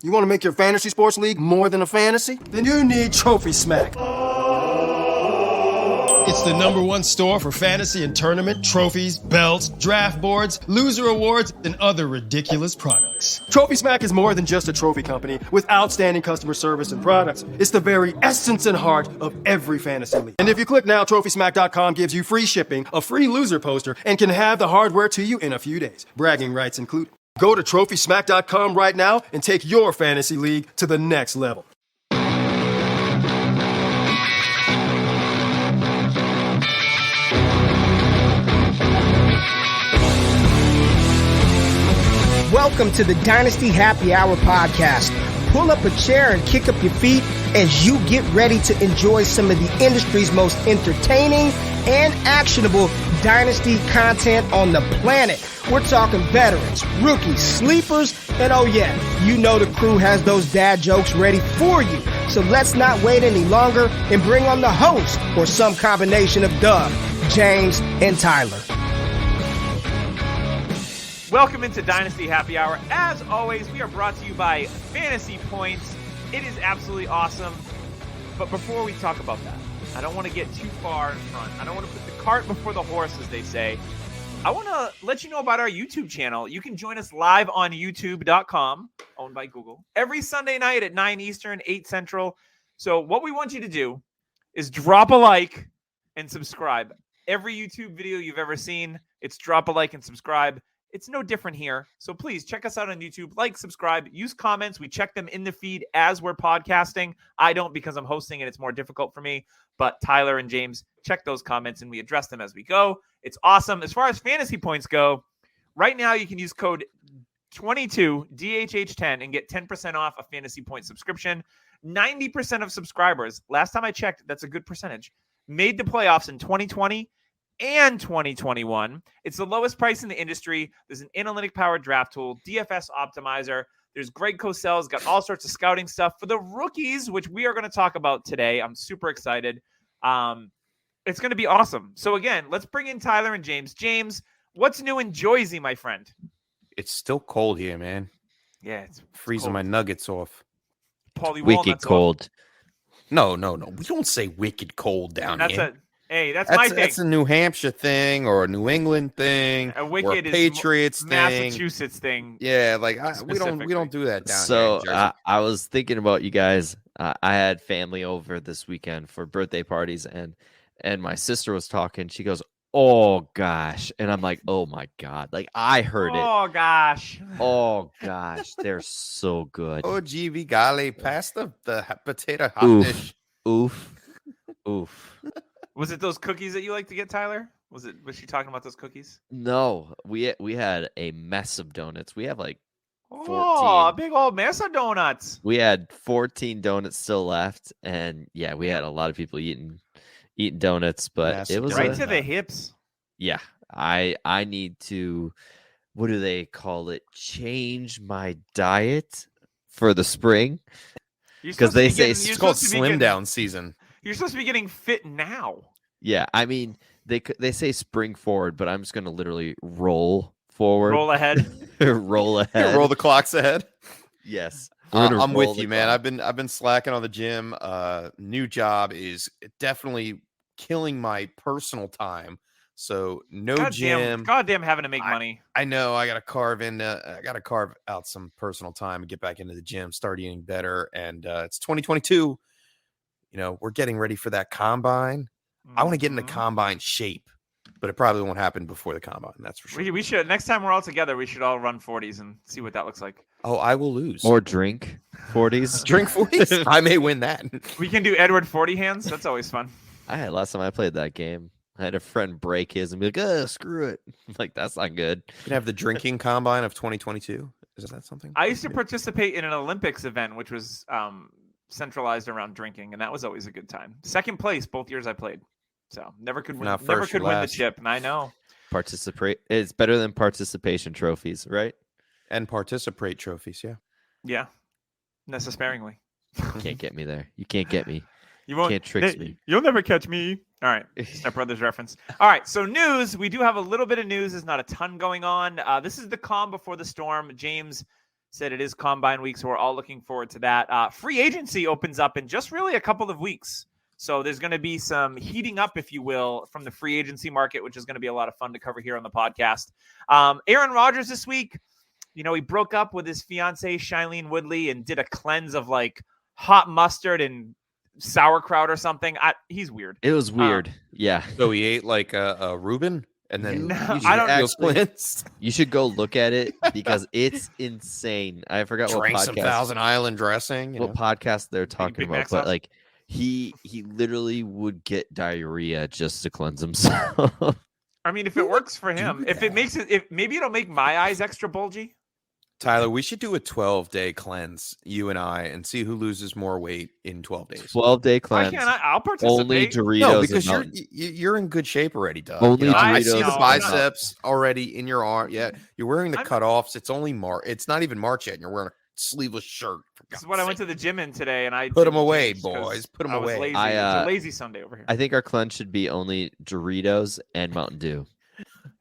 You want to make your fantasy sports league more than a fantasy? Then you need Trophy Smack. It's the #1 store for fantasy and tournament trophies, belts, draft boards, loser awards, and other ridiculous products. Trophy Smack is more than just a trophy company with outstanding customer service and products. It's the very essence and heart of every fantasy league. And if you click now, TrophySmack.com gives you free shipping, a free loser poster, and can have the hardware to you in a few days. Bragging rights included. Go to TrophySmack.com right now and take your fantasy league to the next level. Welcome to the Dynasty Happy Hour podcast. Pull up a chair and kick up your feet as you get ready to enjoy some of the industry's most entertaining and actionable Dynasty content on the planet. We're talking veterans, rookies, sleepers, and oh yeah, you know the crew has those dad jokes ready for you. So let's not wait any longer and bring on the host or some combination of Doug, James, and Tyler. Welcome into Dynasty Happy Hour. As always, we are brought to you by Fantasy Points. It is absolutely awesome. But before we talk about that, I don't want to get too far in front. I don't want to put the cart before the horse, as they say. I want to let you know about our YouTube channel. You can join us live on youtube.com, owned by Google, every Sunday night at 9 Eastern, 8 Central. So what we want you to do is drop a like and subscribe. Every YouTube video you've ever seen, it's drop a like and subscribe. It's no different here. So please check us out on YouTube, like, subscribe, use comments. We check them in the feed as we're podcasting. I don't because I'm hosting and it's more difficult for me. But Tyler and James check those comments and we address them as we go. It's awesome. As far as fantasy points go, right now you can use code 22DHH10 and get 10% off a fantasy point subscription. 90% of subscribers, last time I checked, that's a good percentage, made the playoffs in 2020 and 2021. It's the lowest price in the industry. There's an analytic powered draft tool, DFS optimizer. There's Greg Cosell's got all sorts of scouting stuff for the rookies, which we are going to talk about today. I'm super excited. It's going to be awesome. So again, let's bring in Tyler and James. James, what's new in Jersey, my friend? It's still cold here, man. Yeah, it's freezing cold. My nuggets off. Paulie wicked cold. Off. No. We don't say wicked cold down here. That's my thing. That's a New Hampshire thing or a New England thing. A wicked or a Patriots is thing. Massachusetts thing. Yeah, like we don't do that down here. So I was thinking about you guys. I had family over this weekend for birthday parties, and my sister was talking. She goes, "Oh gosh," and I'm like, "Oh my god!" Like I heard it. Oh gosh. Oh gosh, they're so good. Oh gee, gale, pass the potato hot dish. Oof. Was it those cookies that you like to get, Tyler? Was she talking about those cookies? No, we had a mess of donuts. We have like 14. Oh, big old mess of donuts. We had 14 donuts still left, and yeah, we had a lot of people eating donuts, but it was right to the hips. Yeah, I need to, what do they call it? Change my diet for the spring, because they say it's called slim down season. You're supposed to be getting fit now. Yeah, I mean they say spring forward, but I'm just gonna literally roll forward, roll ahead, roll ahead, roll the clocks ahead. Yes, I'm with you, man. I've been slacking on the gym. New job is definitely killing my personal time. So gym. Goddamn, having to make money. I know. I gotta carve out some personal time and get back into the gym, start eating better. And it's 2022. You know, we're getting ready for that combine. I want to get into combine shape, but it probably won't happen before the combine. That's for sure. We should, next time we're all together, we should all run 40s and see what that looks like. Oh, I will lose. Or drink 40s. Drink 40s? I may win that. We can do Edward 40 hands. That's always fun. Last time I played that game, I had a friend break his and be like, screw it. I'm like, that's not good. You can have the drinking combine of 2022. Is that something? I used to participate in an Olympics event, which was centralized around drinking, and that was always a good time. Second place both years I played, so never could win the chip. And I know participate. It's better than participation trophies, right? And participate trophies, yeah, sparingly. You can't get me there. You can't get me. You won't. Can't trick me. You'll never catch me. All right, Step Brothers reference. All right, so news. We do have a little bit of news. There's not a ton going on. This is the calm before the storm. James, said it is Combine week, so we're all looking forward to that. Free agency opens up in just really a couple of weeks. So there's going to be some heating up, if you will, from the free agency market, which is going to be a lot of fun to cover here on the podcast. Aaron Rodgers this week, he broke up with his fiancee, Shailene Woodley, and did a cleanse of like hot mustard and sauerkraut or something. He's weird. It was weird. Yeah. So he ate like a Reuben and then I don't actually, you should go look at it because it's insane. I forgot what podcast. Some Thousand Island dressing. What podcast they're talking about, but sauce? like he literally would get diarrhea just to cleanse himself. I mean, if it works for him, if maybe it'll make my eyes extra bulgy. Tyler, we should do a 12-day cleanse, you and I, and see who loses more weight in 12 days. 12-day cleanse. Why can't I'll participate. Only Doritos. No, because you're in good shape already, Doug. Only I see Doritos. the biceps already in your arm. Yeah, you're wearing the cutoffs. It's only March. It's not even March yet, and you're wearing a sleeveless shirt. This is what I went to the gym in today, and I put them away, boys. Put them away. Lazy. It's a lazy Sunday over here. I think our cleanse should be only Doritos and Mountain Dew.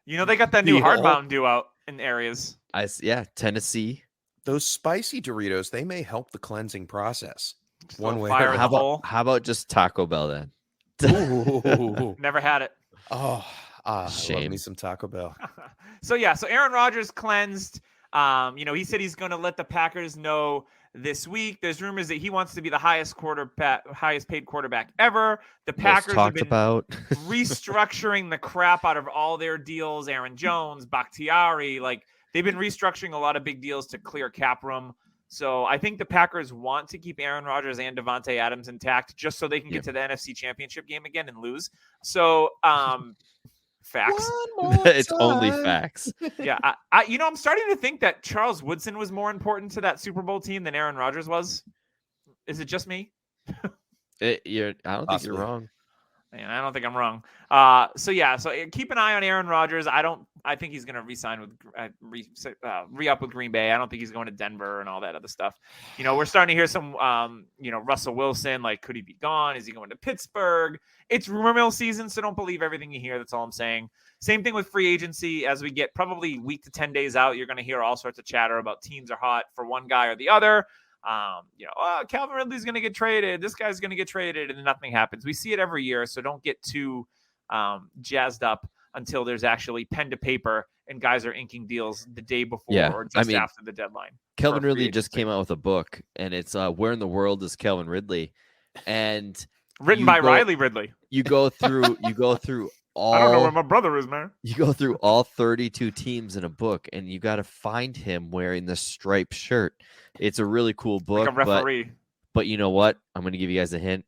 They got that new hard Mountain Dew out in areas. Tennessee. Those spicy Doritos, they may help the cleansing process. One way. How about just Taco Bell then? Ooh. Never had it. Oh, shame. I love me some Taco Bell. So Aaron Rodgers cleansed. He said he's going to let the Packers know this week. There's rumors that he wants to be the highest paid quarterback ever. The Packers have been restructuring the crap out of all their deals. Aaron Jones, Bakhtiari, they've been restructuring a lot of big deals to clear cap room. So I think the Packers want to keep Aaron Rodgers and Devontae Adams intact just so they can get to the NFC Championship game again and lose. So facts. It's only facts. Yeah. I'm starting to think that Charles Woodson was more important to that Super Bowl team than Aaron Rodgers was. Is it just me? I don't think you're wrong. Man, I don't think I'm wrong. So keep an eye on Aaron Rodgers. I think he's going to re-sign with re-up with Green Bay. I don't think he's going to Denver and all that other stuff. We're starting to hear some, Russell Wilson, could he be gone? Is he going to Pittsburgh? It's rumor mill season, so don't believe everything you hear. That's all I'm saying. Same thing with free agency. As we get probably week to 10 days out, you're going to hear all sorts of chatter about teams are hot for one guy or the other. Calvin Ridley's going to get traded. This guy's going to get traded, and nothing happens. We see it every year, so don't get too jazzed up until there's actually pen to paper and guys are inking deals the day before or just after the deadline. Calvin Ridley just came out with a book, and it's Where in the World is Calvin Ridley? And written by Riley Ridley. You go through all. I don't know where my brother is, man. You go through all 32 teams in a book, and you got to find him wearing the striped shirt. It's a really cool book. Like a referee. But you know what? I'm going to give you guys a hint.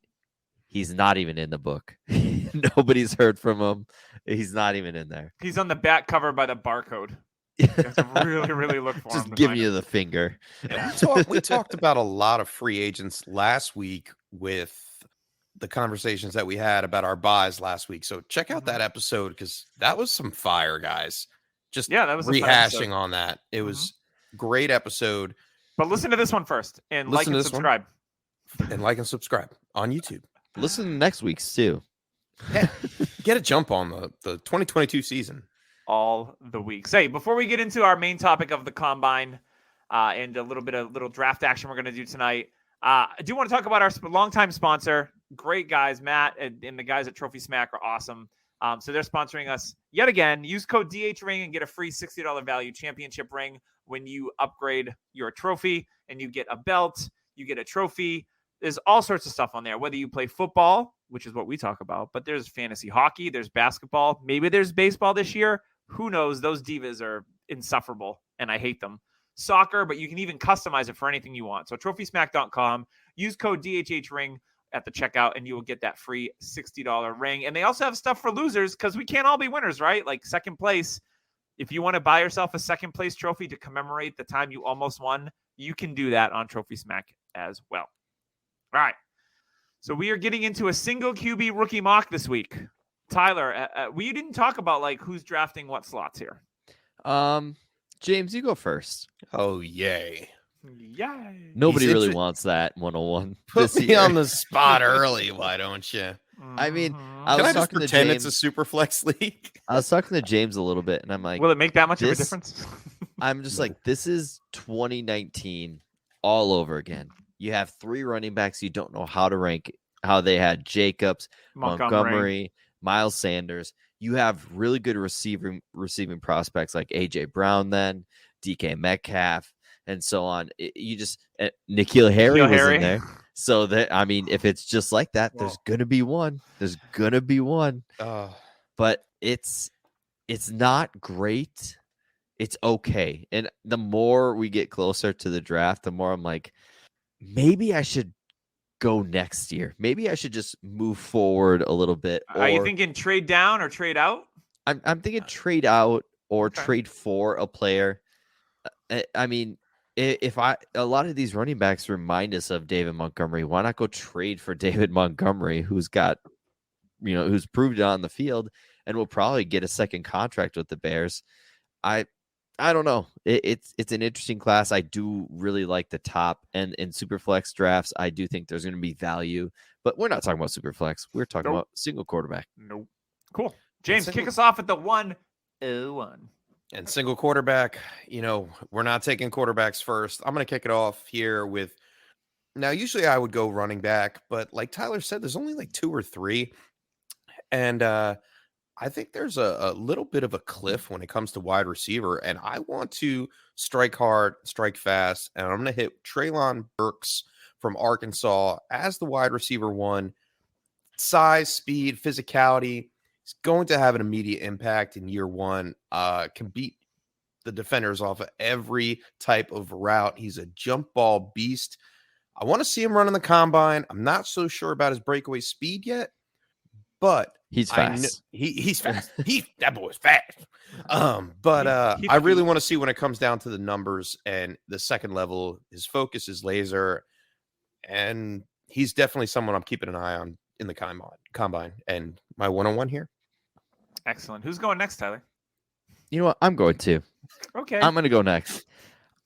He's not even in the book. Nobody's heard from him. He's not even in there. He's on the back cover by the barcode. You have to really, really look for him. Just give you the finger. Yeah. We talked about a lot of free agents last week with the conversations that we had about our buys last week. So check out that episode because that was some fire, guys. That was rehashing on that. It was great episode. But listen to this one first and like and subscribe. And like and subscribe on YouTube. Listen to next week's too. Yeah, get a jump on the 2022 season. All the weeks. Hey, before we get into our main topic of the Combine and a little draft action we're going to do tonight, I do want to talk about our longtime sponsor. Great guys, Matt and the guys at Trophy Smack are awesome. So they're sponsoring us yet again. Use code DHRING and get a free $60 value championship ring when you upgrade your trophy, and you get a belt, you get a trophy. There's all sorts of stuff on there, whether you play football, which is what we talk about, but there's fantasy hockey, there's basketball, maybe there's baseball this year. Who knows? Those divas are insufferable, and I hate them. Soccer, but you can even customize it for anything you want. So trophysmack.com, use code DHHRING at the checkout, and you will get that free $60 ring. And they also have stuff for losers because we can't all be winners, right? Like second place. If you want to buy yourself a second place trophy to commemorate the time you almost won, you can do that on Trophy Smack as well. All right. So we are getting into a single QB rookie mock this week. Tyler, we didn't talk about who's drafting what slots here. James, you go first. Oh, yay. Yay. Nobody really wants that 101. Put me on the spot early, why don't you? I mean, Can I just pretend it's a super flex league? I was talking to James a little bit, and I'm like, will it make that much of a difference? I'm just like, this is 2019 all over again. You have 3 running backs you don't know how to rank, how they had Jacobs, Montgomery, Miles Sanders. You have really good receiving prospects like A.J. Brown, then DK Metcalf, and so on. You just N'Keal Harry was in there. So that, I mean, if it's just like that, there's gonna be one. There's gonna be one. But it's not great. It's okay. And the more we get closer to the draft, the more I'm like, maybe I should go next year. Maybe I should just move forward a little bit. Are you thinking trade down or trade out? I'm thinking trade out or trade for a player. I mean, a lot of these running backs remind us of David Montgomery. Why not go trade for David Montgomery, who's got, who's proved it on the field and will probably get a second contract with the Bears? I don't know. It's an interesting class. I do really like the top, and in Superflex drafts, I do think there's going to be value. But we're not talking about Superflex. We're talking about single quarterback. Nope. Cool. James, kick us off at the 101. And single quarterback, we're not taking quarterbacks first. I'm going to kick it off here with, now usually I would go running back, but like Tyler said, there's only like 2 or 3. And I think there's a little bit of a cliff when it comes to wide receiver, and I want to strike hard, strike fast, and I'm going to hit Treylon Burks from Arkansas as the wide receiver 1. Size, speed, physicality. He's going to have an immediate impact in year 1. Can beat the defenders off of every type of route. He's a jump ball beast. I want to see him run in the combine. I'm not so sure about his breakaway speed yet, but he's fast. He's fast. That boy's fast. But I really want to see when it comes down to the numbers and the second level. His focus is laser, and he's definitely someone I'm keeping an eye on in the combine. And my 101 here. Excellent. Who's going next, Tyler? You know what? I'm going to. Okay. I'm going to go next.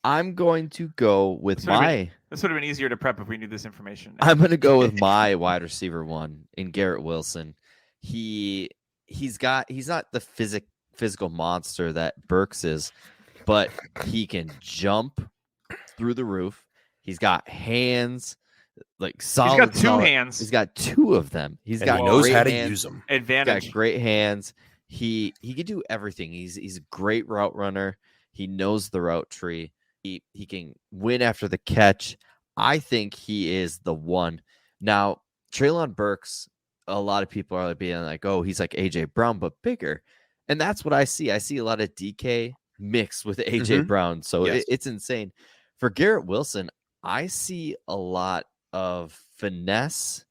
I'm going to go with This would have been easier to prep if we knew this information. I'm going to go with my wide receiver 1 in Garrett Wilson. He's not the physical monster that Burks is, but he can jump through the roof. He's got hands, like solid. He's got 2 hands. He's got 2 of them. He knows how to use them. Advantage. He's got great hands. He can do everything. He's a great route runner. He knows the route tree. He can win after the catch. I think he is the one. Now, Treylon Burks, a lot of people are being like, oh, he's like A.J. Brown, but bigger. And that's what I see. I see a lot of DK mixed with A.J. Brown. So it's insane. For Garrett Wilson, I see a lot of finesse,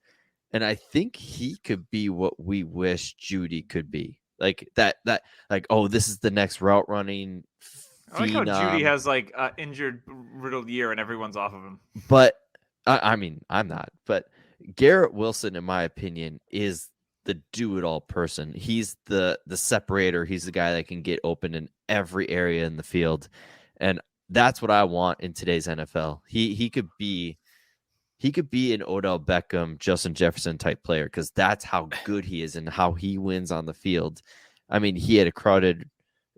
and I think he could be what we wish Judy could be. Like that, oh, this is the next route running phenom. I like how Judy has like injured riddled year and everyone's off of him. But I mean, I'm not. But Garrett Wilson, in my opinion, is the do-it-all person. He's the separator. He's the guy that can get open in every area in the field, and that's what I want in today's NFL. He could be an Odell Beckham, Justin Jefferson type player, because that's how good he is and how he wins on the field. I mean, he had a crowded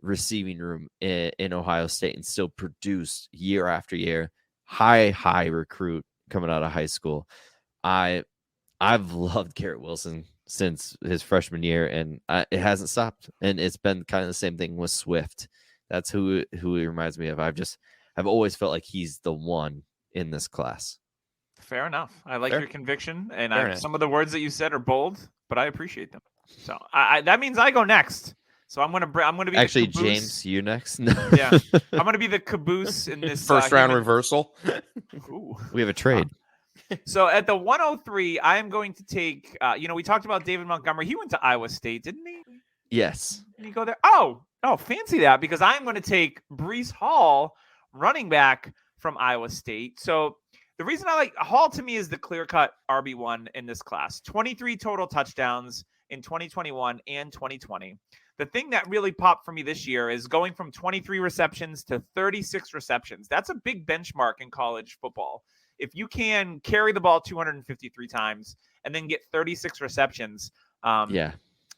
receiving room in Ohio State and still produced year after year. High recruit coming out of high school. I've loved Garrett Wilson since his freshman year, and it hasn't stopped. And it's been kind of the same thing with Swift. That's who he reminds me of. I've always felt like he's the one in this class. Fair enough. I like your conviction, and some of the words that you said are bold, but I appreciate them. So that means I go next. So I'm gonna be actually the caboose. James, you next. Yeah, I'm gonna be the caboose in this first round reversal. Ooh. We have a trade. So at the 103, I am going to take. We talked about David Montgomery. He went to Iowa State, didn't he? Yes. Did he go there? Oh, fancy that, because I'm going to take Breece Hall, running back from Iowa State. So the reason I like Hall, to me, is the clear-cut RB1 in this class. 23 total touchdowns in 2021 and 2020. The thing that really popped for me this year is going from 23 receptions to 36 receptions. That's a big benchmark in college football. If you can carry the ball 253 times and then get 36 receptions,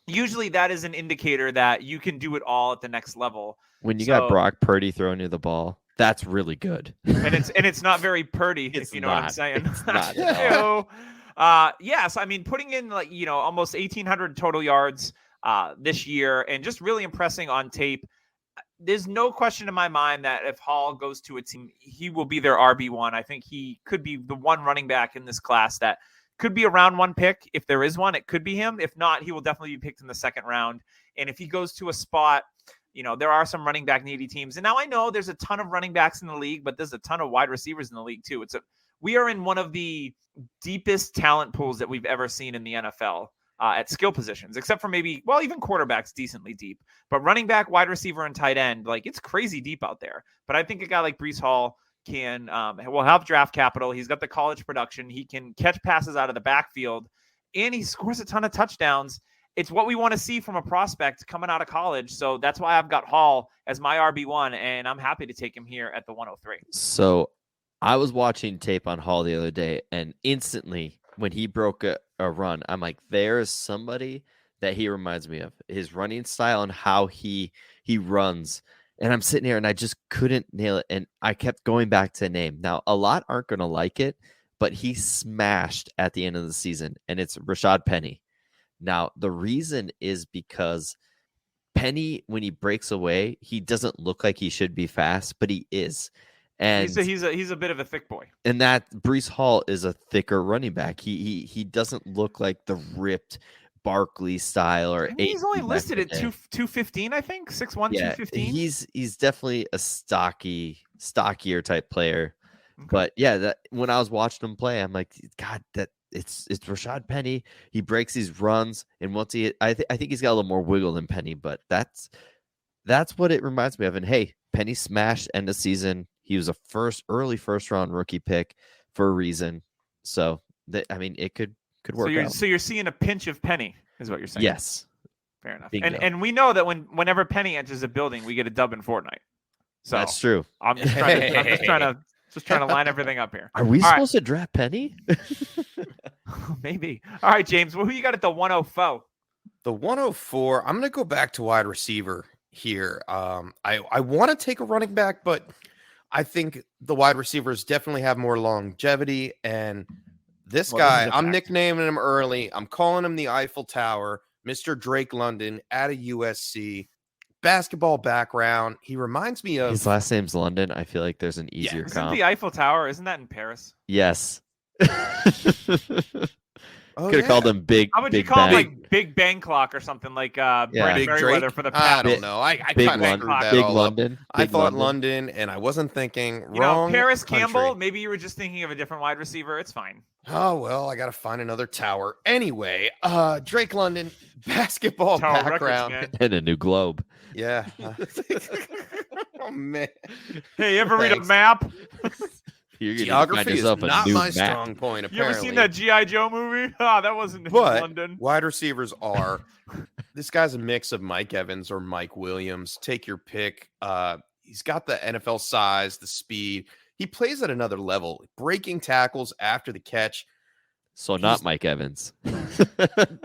usually that is an indicator that you can do it all at the next level. When you got Brock Purdy throwing you the ball, that's really good. And it's not very Purdy, if you know what I'm saying. It's not. Yes, I mean, putting in almost 1,800 total yards this year, and just really impressing on tape. There's no question in my mind that if Hall goes to a team, he will be their RB1. I think he could be the one running back in this class that could be a round 1 pick. If there is one, it could be him. If not, he will definitely be picked in the 2nd round. And if he goes to a spot, there are some running back needy teams. And now I know there's a ton of running backs in the league, but there's a ton of wide receivers in the league too. We are in one of the deepest talent pools that we've ever seen in the NFL. At skill positions, except for maybe, even quarterbacks decently deep, but running back, wide receiver, and tight end, it's crazy deep out there. But I think a guy like Breece Hall will have draft capital. He's got the college production. He can catch passes out of the backfield, and he scores a ton of touchdowns. It's what we want to see from a prospect coming out of college. So that's why I've got Hall as my RB1, and I'm happy to take him here at the 103. So I was watching tape on Hall the other day, and instantly when he broke a run, I'm like, there's somebody that he reminds me of. His running style and how he runs. And I'm sitting here and I just couldn't nail it. And I kept going back to a name. Now, a lot aren't going to like it, but he smashed at the end of the season, and it's Rashad Penny. Now, the reason is because Penny, when he breaks away, he doesn't look like he should be fast, but he is. And he's a bit of a thick boy. And that Breece Hall is a thicker running back. He doesn't look like the ripped Barkley style or he's only listed at 215, I think. 6'1", 215. He's definitely a stockier type player. Okay. But yeah, when I was watching him play, I'm like, God, that it's Rashad Penny. He breaks these runs, and once I think he's got a little more wiggle than Penny, but that's what it reminds me of. And hey, Penny smashed end of season. He was a early first round rookie pick for a reason. So it could work out. So you're seeing a pinch of Penny, is what you're saying. Yes. Fair enough. Bingo. And we know that whenever Penny enters a building, we get a dub in Fortnite. So that's true. I'm just trying to line everything up here. Are we supposed to draft Penny? Maybe. All right, James. Who you got at the 104? The 104. I'm going to go back to wide receiver here. I want to take a running back, but I think the wide receivers definitely have more longevity. And this guy, I'm nicknaming him early. I'm calling him the Eiffel Tower, Mr. Drake London out of USC. Basketball background. He reminds me of... His last name's London. I feel like there's an easier comp. Isn't the Eiffel Tower, isn't that in Paris? Yes. Could have called him Big. How would you call him like Big Bang Clock or something like Brandon Merriweather for the I don't know. I kind of screwed that all London. Up. I thought London, and I wasn't thinking wrong. Paris country. Campbell. Maybe you were just thinking of a different wide receiver. It's fine. Oh well, I got to find another tower. Anyway, Drake London, basketball Tower background, Records, and a new globe. Yeah. Oh man. Hey, you ever read a map? Geography is not my strong point, apparently. You ever seen that G.I. Joe movie? That wasn't in London. Wide receivers are... This guy's a mix of Mike Evans or Mike Williams. Take your pick. He's got the NFL size, the speed. He plays at another level. Breaking tackles after the catch. So not Mike Evans.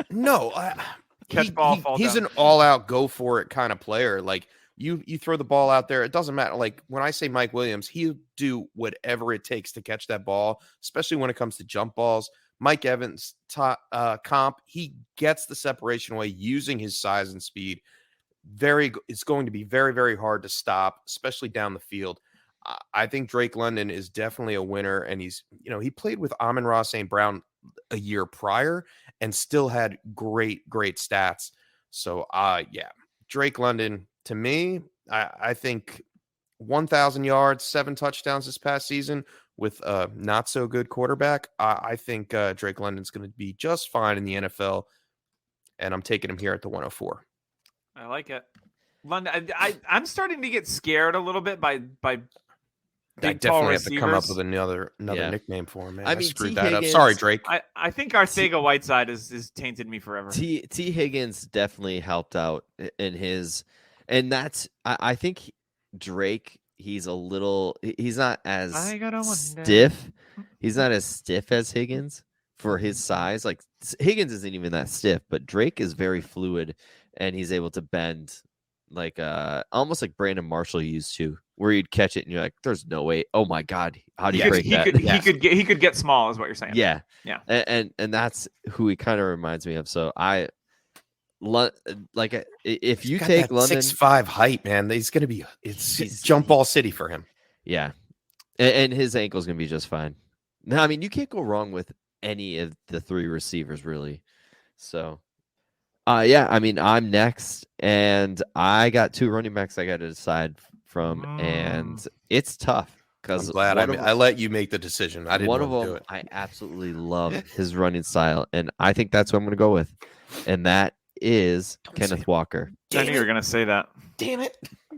No. Catch ball, fall he's down. An all-out, go-for-it kind of player. Like, You throw the ball out there. It doesn't matter. Like when I say Mike Williams, he'll do whatever it takes to catch that ball, especially when it comes to jump balls. Mike Evans comp, he gets the separation away using his size and speed. It's going to be very, very hard to stop, especially down the field. I think Drake London is definitely a winner, and he played with Amon-Ra St. Brown a year prior and still had great, great stats. So, Drake London. To me, I think 1,000 yards, 7 touchdowns this past season with a not so good quarterback. I think Drake London's going to be just fine in the NFL, and I'm taking him here at the 104. I like it. London. I'm starting to get scared a little bit by I definitely have to come up with another nickname for him, man. I screwed that up. Sorry, Drake. I think Arcega-Whiteside is tainted me forever. T. Higgins definitely helped out in his... And that's, I think Drake, he's not as stiff. He's not as stiff as Higgins for his size. Like Higgins isn't even that stiff, but Drake is very fluid and he's able to bend like almost like Brandon Marshall used to, where you'd catch it and you're like, there's no way. Oh my God. How do you break that? He could get small is what you're saying. Yeah. Yeah. And that's who he kind of reminds me of. So if you take London 6'5" height, man, he's going to be, it's jump ball city for him. Yeah. And his ankle's going to be just fine. Now, I mean, you can't go wrong with any of the three receivers, really. So, yeah, I mean, I'm next, and I got two running backs I got to decide from, and it's tough. I'm glad I let you make the decision. I didn't want to do it. I absolutely love his running style, and I think that's what I'm going to go with, and that is Kenneth Walker. I knew you were going to say that. Damn it.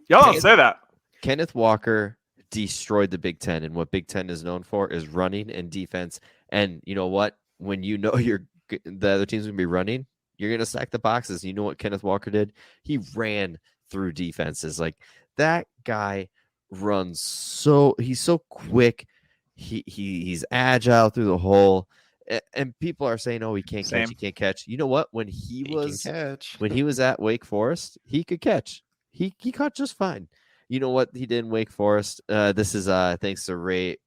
Y'all don't say that. Kenneth Walker destroyed the Big Ten, and what Big Ten is known for is running and defense. And you know what? When you know the other team's going to be running, you're going to stack the boxes. You know what Kenneth Walker did? He ran through defenses. Like, that guy runs he's so quick. He's agile through the hole. And people are saying, "Oh, he can't catch. He can't catch." You know what? When he was at Wake Forest, he could catch. He caught just fine. You know what he did in Wake Forest? This is thanks to Ray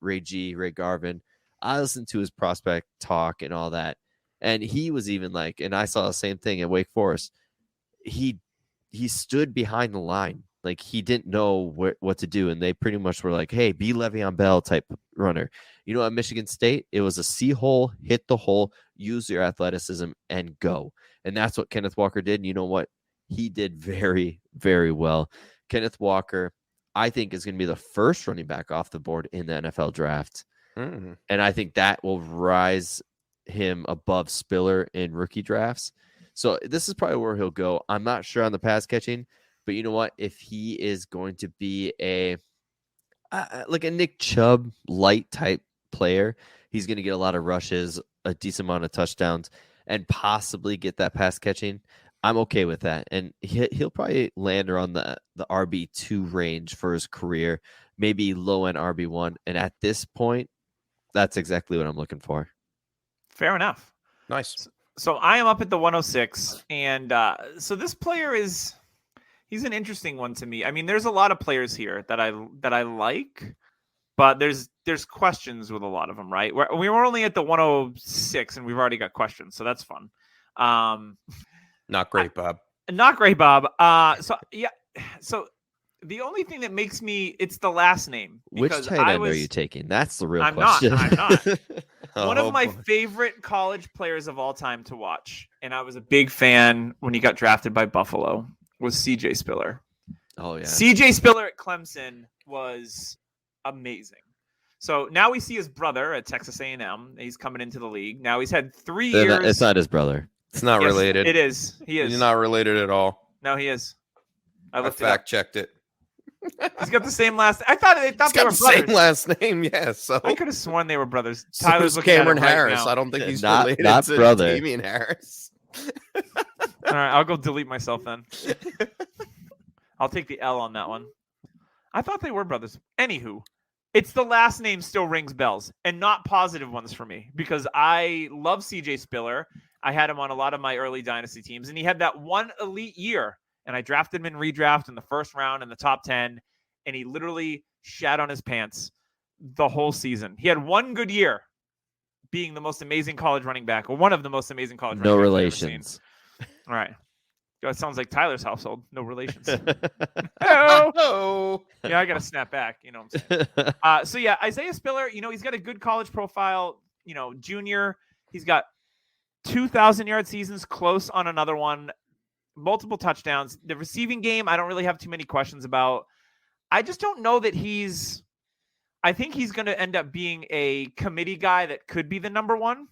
Garvin. I listened to his prospect talk and all that, and he was even like, and I saw the same thing at Wake Forest. He stood behind the line, like he didn't know what to do, and they pretty much were like, "Hey, be Le'Veon Bell type runner." You know, at Michigan State, it was a see hole, hit the hole, use your athleticism, and go. And that's what Kenneth Walker did. And you know what? He did very, very well. Kenneth Walker, I think, is going to be the first running back off the board in the NFL draft. Mm-hmm. And I think that will rise him above Spiller in rookie drafts. So this is probably where he'll go. I'm not sure on the pass catching, but you know what? If he is going to be like a Nick Chubb light type player, he's going to get a lot of rushes, a decent amount of touchdowns, and possibly get that pass catching. I'm okay with that. And he'll probably land around the RB2 range for his career, maybe low end RB1. And at this point, that's exactly what I'm looking for. Fair enough. Nice. So I am up at the 106. And so this player he's an interesting one to me. I mean, there's a lot of players here that I like, but there's questions with a lot of them, right? We were only at the 106 and we've already got questions. So that's fun. Not great, Bob. Not great, Bob. So the only thing that makes me, it's the last name. Which tight end are you taking? That's the real question. I'm not. One of my favorite college players of all time to watch, and I was a big fan when he got drafted by Buffalo, was CJ Spiller. Oh, yeah. CJ Spiller at Clemson was amazing. So now we see his brother at Texas A&M. He's coming into the league. Now he's had 3 years. It's not his brother. It's not related. It is. He is. He's not related at all. No, he is. I fact checked it. He's got the same last. I thought they were brothers. Same last name. Yeah. So I could have sworn they were brothers. So Tyler's looking Cameron at it right Harris. now. I don't think he's not related brother. to Damian Harris. All right, I'll go delete myself then. I'll take the L on that one. I thought they were brothers. Anywho, it's the last name still rings bells, and not positive ones for me, because I love CJ Spiller. I had him on a lot of my early dynasty teams, and he had that one elite year, and I drafted him in redraft in the first round in the top 10, and he literally shat on his pants the whole season. He had one good year being the most amazing college running back, or one of the most amazing college running backs I've ever seen. Relations. All right. It sounds like Tyler's household. No relations. Oh. Yeah, I got to snap back. You know what I'm saying? So, yeah, Isaiah Spiller, he's got a good college profile. Junior. He's got 2,000-yard seasons, close on another one, multiple touchdowns. The receiving game, I don't really have too many questions about. I just don't know that I think he's going to end up being a committee guy that could be the number one.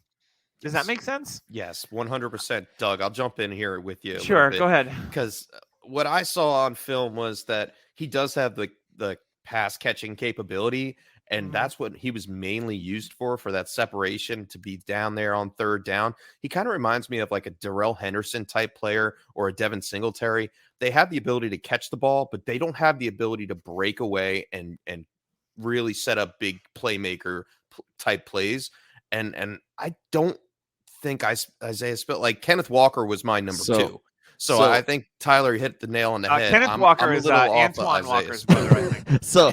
Does that make sense? Yes, 100%. Doug, I'll jump in here with you. Sure, go ahead. Because what I saw on film was that he does have the pass catching capability, and that's what he was mainly used for that separation, to be down there on third down. He kind of reminds me of like a Darrell Henderson type player or a Devin Singletary. They have the ability to catch the ball, but they don't have the ability to break away and really set up big playmaker type plays. And I don't think Isaiah Spiller, like Kenneth Walker was my number 2. So I think Tyler hit the nail on the head. Kenneth Walker I'm a is little off Antoine of Walker's Isaiah brother, I think. So,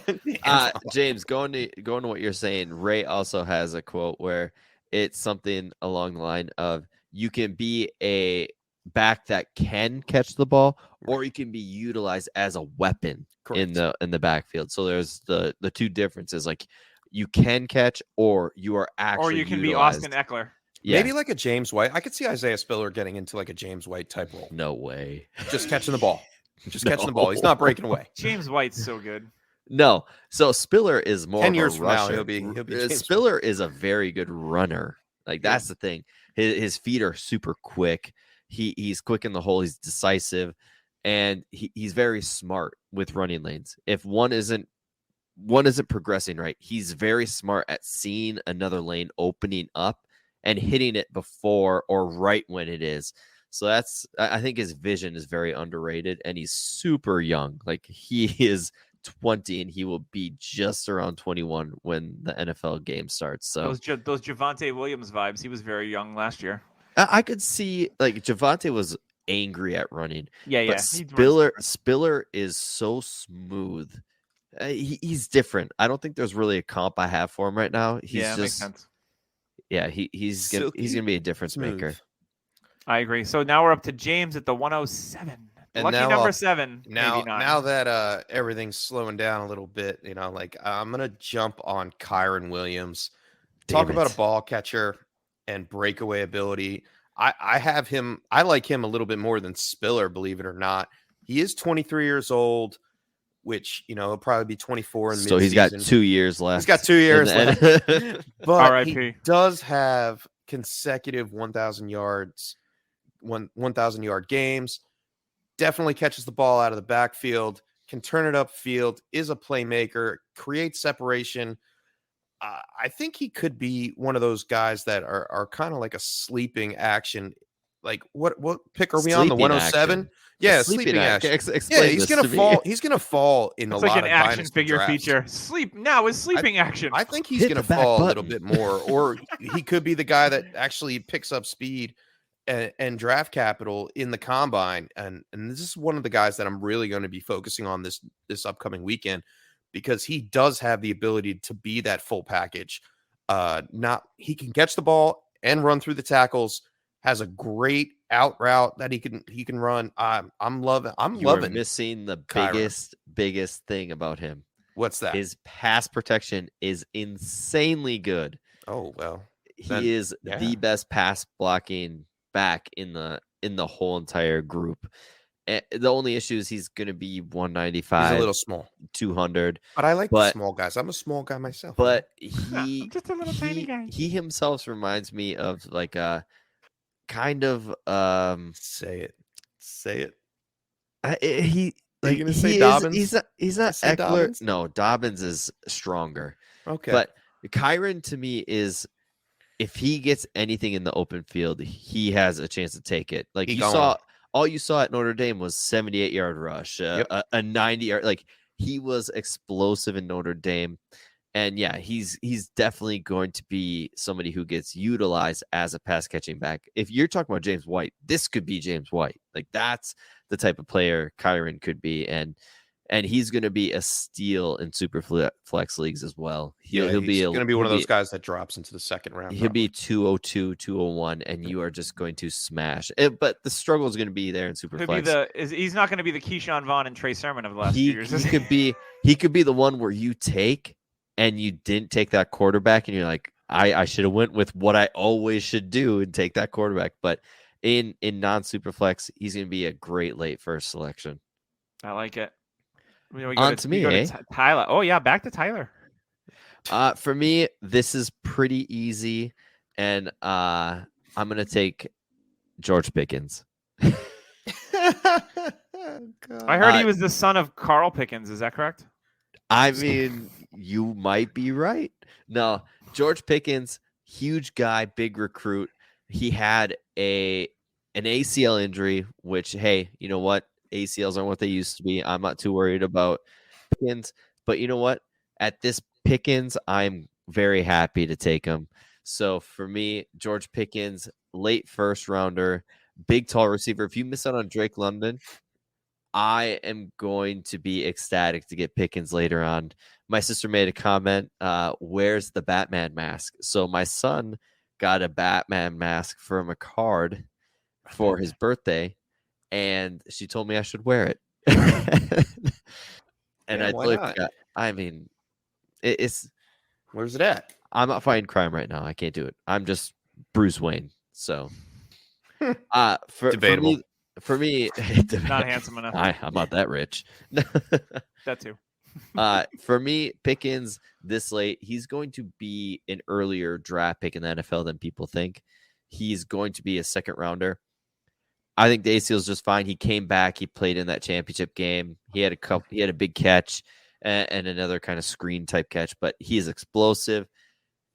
James, going to what you're saying, Ray also has a quote where it's something along the line of you can be a back that can catch the ball, or you can be utilized as a weapon in the backfield. So there's the two differences, like you can catch, or you are actually, or you can utilized. be Austin Eckler. Yeah. Maybe like a James White. I could see Isaiah Spiller getting into like a James White type role. No way. Just catching the ball. Just catching the ball. He's not breaking away. James White's so good. No. So Spiller is more 10 of years a from now, rusher. he'll be James Spiller is a very good runner. Like that's the thing. His feet are super quick. He's quick in the hole. He's decisive, and he's very smart with running lanes. If one isn't progressing right, he's very smart at seeing another lane opening up and hitting it before or right when it is. So I think his vision is very underrated, and he's super young. Like he is 20 and he will be just around 21 when the NFL game starts. So those Javonte Williams vibes. He was very young last year. I could see like Javonte was angry at running. Yeah. But Spiller is so smooth. He's different. I don't think there's really a comp I have for him right now. He's just, makes sense. Yeah, he's gonna be a difference maker. I agree. So now we're up to James at the 107. And lucky now number 7. Now that everything's slowing down a little bit, like I'm gonna jump on Kyron Williams. Talk about a ball catcher and breakaway ability. I have him. I like him a little bit more than Spiller, believe it or not. He is 23 years old, which he'll probably be 24 in mid-season. So he's got 2 years left. He's got 2 years left. But he does have consecutive 1,000 yards, 1,000 yard games. Definitely catches the ball out of the backfield, can turn it upfield, is a playmaker, creates separation. I think he could be one of those guys that are kind of like a sleeping action. Like what pick are we on? The 107? Action. Yeah, sleeping action. He's gonna fall. He's gonna fall in it's a like lot an of action figure drafts. feature. Sleeping action. I think he's gonna fall a little bit more, or he could be the guy that actually picks up speed and draft capital in the combine. And this is one of the guys that I'm really going to be focusing on this upcoming weekend, because he does have the ability to be that full package. He can catch the ball and run through the tackles. Has a great out route that he can run. I'm loving. You're missing the biggest thing about him. What's that? His pass protection is insanely good. Oh well, he is the best pass blocking back in the whole entire group. The only issue is he's going to be 195. He's a little small, 200. But I like the small guys. I'm a small guy myself. But just a little tiny guy. He himself reminds me of like a kind of say it. He like you gonna say Dobbins? He's not Eckler. Dobbins? No, Dobbins is stronger. Okay, but Kyron to me is, if he gets anything in the open field, he has a chance to take it. Like all you saw at Notre Dame was 78-yard rush, a 90-yard. Like he was explosive in Notre Dame, and yeah, he's definitely going to be somebody who gets utilized as a pass catching back. If you're talking about James White, this could be James White. Like that's the type of player Kyron could be, and he's going to be a steal in super flex leagues as well. He's going to be one of those guys that drops into the second round. He'll be 202, 201, and you are just going to smash it. But the struggle is going to be there in super flex. He's not going to be the Keyshawn Vaughn and Trey Sermon of the last few years. He could be the one where you take and you didn't take that quarterback, and you're like, I should have went with what I always should do and take that quarterback. But in non-super flex, he's going to be a great late first selection. I like it. On to me, Tyler. Oh yeah, back to Tyler. For me, this is pretty easy, and I'm gonna take George Pickens. I heard he was the son of Carl Pickens. Is that correct? I mean, you might be right. No, George Pickens, huge guy, big recruit. He had an ACL injury, which, hey, you know what? ACLs aren't what they used to be. I'm not too worried about Pickens, but you know what? At this Pickens, I'm very happy to take him. So for me, George Pickens, late first rounder, big tall receiver. If you miss out on Drake London, I am going to be ecstatic to get Pickens later on. My sister made a comment, where's the Batman mask? So my son got a Batman mask from a card for his birthday, and she told me I should wear it. And I totally forgot. I mean, it's where's it at? I'm not fighting crime right now. I can't do it. I'm just Bruce Wayne. So debatable. For me, not handsome enough. I'm not that rich. That too. For me, Pickens this late, he's going to be an earlier draft pick in the NFL than people think. He's going to be a second rounder. I think the ACL is just fine. He came back. He played in that championship game. He had a big catch and another kind of screen type catch, but he is explosive,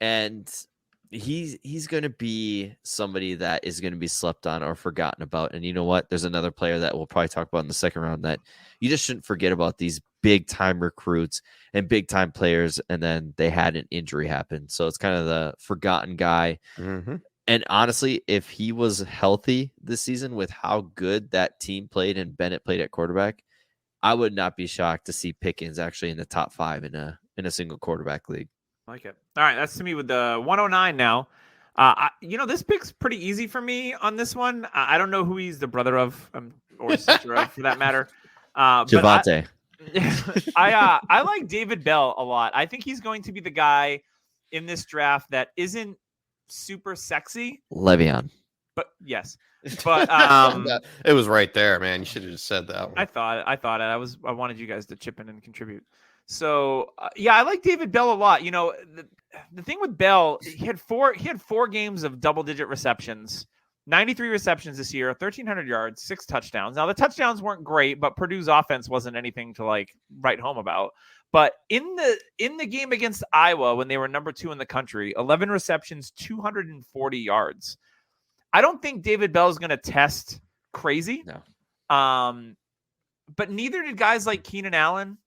and he's going to be somebody that is going to be slept on or forgotten about. And you know what? There's another player that we'll probably talk about in the second round that you just shouldn't forget about, these big time recruits and big time players, and then they had an injury happen. So it's kind of the forgotten guy. Mm-hmm. And honestly, if he was healthy this season with how good that team played and Bennett played at quarterback, I would not be shocked to see Pickens actually in the top 5 in a single quarterback league. I like it. All right, that's to me with the 109 now. This pick's pretty easy for me on this one. I don't know who he's the brother of or sister of, for that matter. Javante. I like David Bell a lot. I think he's going to be the guy in this draft that isn't super sexy. Le'Veon. But yes. But it was right there, man. You should have just said that one. I thought it. I wanted you guys to chip in and contribute. So I like David Bell a lot. You know, the thing with Bell, he had four games of double-digit receptions, 93 receptions this year, 1,300 yards, 6 touchdowns. Now the touchdowns weren't great, but Purdue's offense wasn't anything to like write home about. But in the game against Iowa, when they were number 2 in the country, 11 receptions, 240 yards. I don't think David Bell is going to test crazy. No. But neither did guys like Keenan Allen.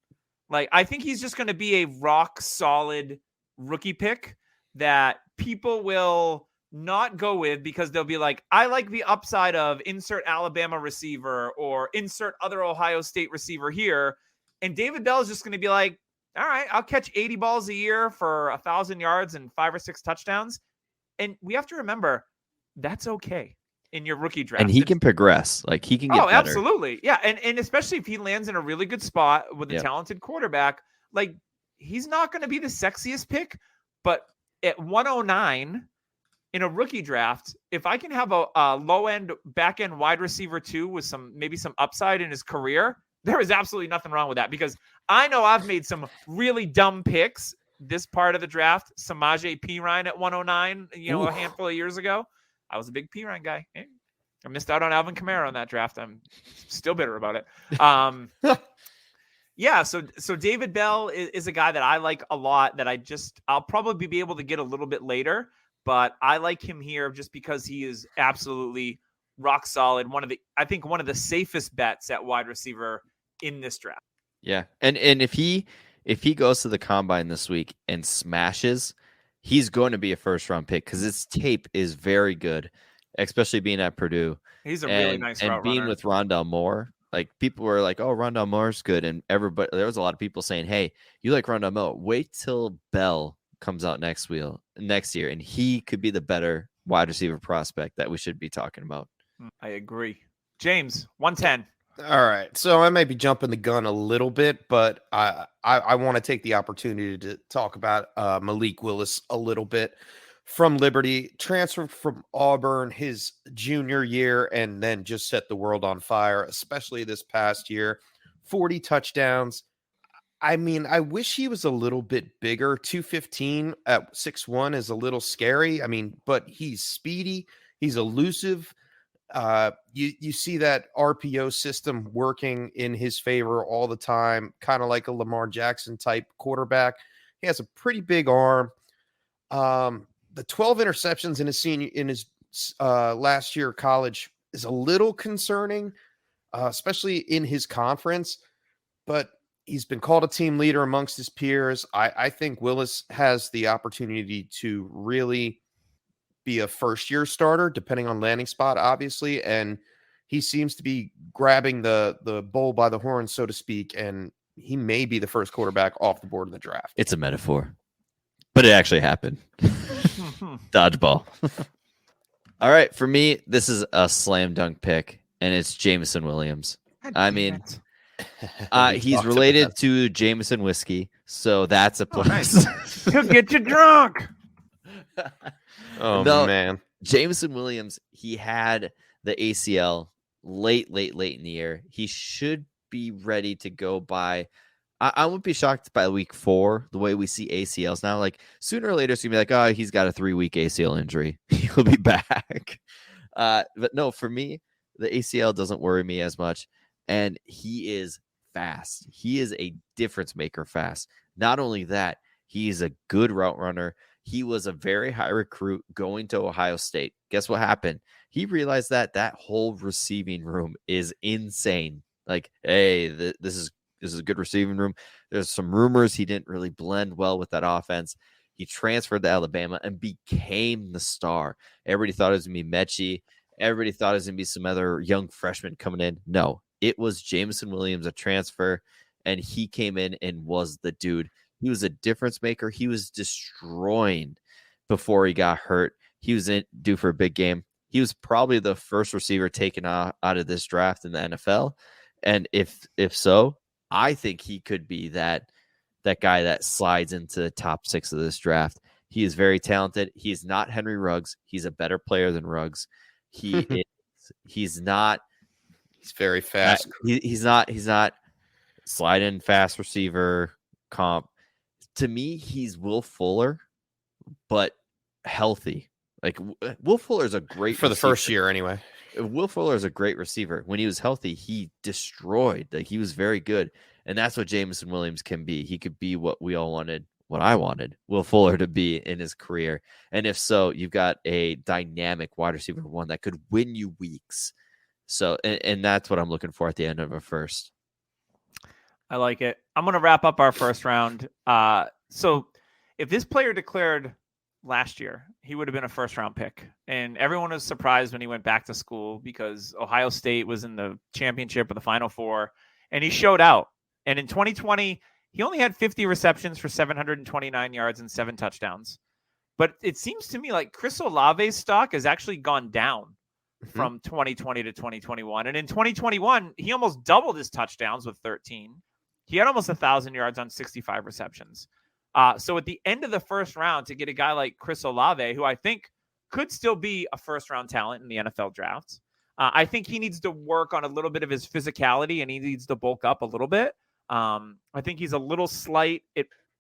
Like, I think he's just going to be a rock solid rookie pick that people will not go with because they'll be like, I like the upside of insert Alabama receiver or insert other Ohio State receiver here. And David Bell is just going to be like, all right, I'll catch 80 balls a year for 1,000 yards and 5 or 6 touchdowns. And we have to remember, that's okay in your rookie draft. And he can progress. Like, he can get better. Absolutely. Yeah. And especially if he lands in a really good spot with a talented quarterback, like, he's not going to be the sexiest pick, but at 109 in a rookie draft, if I can have a low end, back end wide receiver too, with maybe some upside in his career, there is absolutely nothing wrong with that, because I know I've made some really dumb picks this part of the draft. Samaje Perine at 109, a handful of years ago. I was a big Perine guy. I missed out on Alvin Kamara on that draft. I'm still bitter about it. So David Bell is a guy that I like a lot, that I'll probably be able to get a little bit later, but I like him here just because he is absolutely rock solid. I think one of the safest bets at wide receiver in this draft. Yeah. And if he goes to the combine this week and smashes, he's going to be a first round pick because his tape is very good, especially being at Purdue. He's a really nice route and being runner. With Rondale Moore. Like, people were like, "Oh, Rondale Moore's good," and there was a lot of people saying, "Hey, you like Rondale Moore? Wait till Bell comes out next year, and he could be the better wide receiver prospect that we should be talking about." I agree. James, 110. All right, so I may be jumping the gun a little bit, but I want to take the opportunity to talk about Malik Willis a little bit. From Liberty, transferred from Auburn his junior year, and then just set the world on fire, especially this past year. 40 touchdowns. I mean, I wish he was a little bit bigger. 215 at 6'1" is a little scary. I mean, but he's speedy. He's elusive. You see that RPO system working in his favor all the time, kind of like a Lamar Jackson type quarterback. He has a pretty big arm. The 12 interceptions in his last year of college is a little concerning, especially in his conference, but he's been called a team leader amongst his peers. I think Willis has the opportunity to really be a first-year starter, depending on landing spot, obviously. And he seems to be grabbing the bull by the horn, so to speak, and he may be the first quarterback off the board in the draft. It's a metaphor, but it actually happened. Dodgeball. All right, for me, this is a slam dunk pick, and it's Jameson Williams. I mean, he's related to Jameson whiskey, so that's a plus. He'll get you drunk. Oh, No, man. Jameson Williams, he had the ACL late in the year. He should be ready to go by. I wouldn't be shocked by week 4, the way we see ACLs now. Like, sooner or later, it's going to be like, oh, he's got a 3-week ACL injury. He'll be back. But no, for me, the ACL doesn't worry me as much. And he is fast. He is a difference maker fast. Not only that, he is a good route runner. He was a very high recruit going to Ohio State. Guess what happened? He realized that whole receiving room is insane. Like, hey, this is a good receiving room. There's some rumors he didn't really blend well with that offense. He transferred to Alabama and became the star. Everybody thought it was going to be Mechie. Everybody thought it was going to be some other young freshman coming in. No, it was Jameson Williams, a transfer, and he came in and was the dude. He was a difference maker. He was destroying before he got hurt. He was due for a big game. He was probably the first receiver taken out of this draft in the NFL. And if so, I think he could be that guy that slides into the top 6 of this draft. He is very talented. He is not Henry Ruggs. He's a better player than Ruggs. He's not. He's very fast. He's not slide-in fast receiver comp. To me, he's Will Fuller, but healthy. Like, Will Fuller is a great for the receiver. first year anyway. Will Fuller is a great receiver. When he was healthy, he destroyed. Like, he was very good. And that's what Jameson Williams can be. He could be what we all wanted, what I wanted Will Fuller to be in his career. And if so, you've got a dynamic wide receiver 1 that could win you weeks. So, and that's what I'm looking for at the end of a first. I like it. I'm going to wrap up our first round. So if this player declared last year, he would have been a first round pick. And everyone was surprised when he went back to school because Ohio State was in the championship or the Final Four, and he showed out. And in 2020, he only had 50 receptions for 729 yards and 7 touchdowns. But it seems to me like Chris Olave's stock has actually gone down from 2020 to 2021. And in 2021, he almost doubled his touchdowns with 13. He had almost 1,000 yards on 65 receptions. So at the end of the first round, to get a guy like Chris Olave, who I think could still be a first-round talent in the NFL draft, I think he needs to work on a little bit of his physicality, and he needs to bulk up a little bit. I think he's a little slight.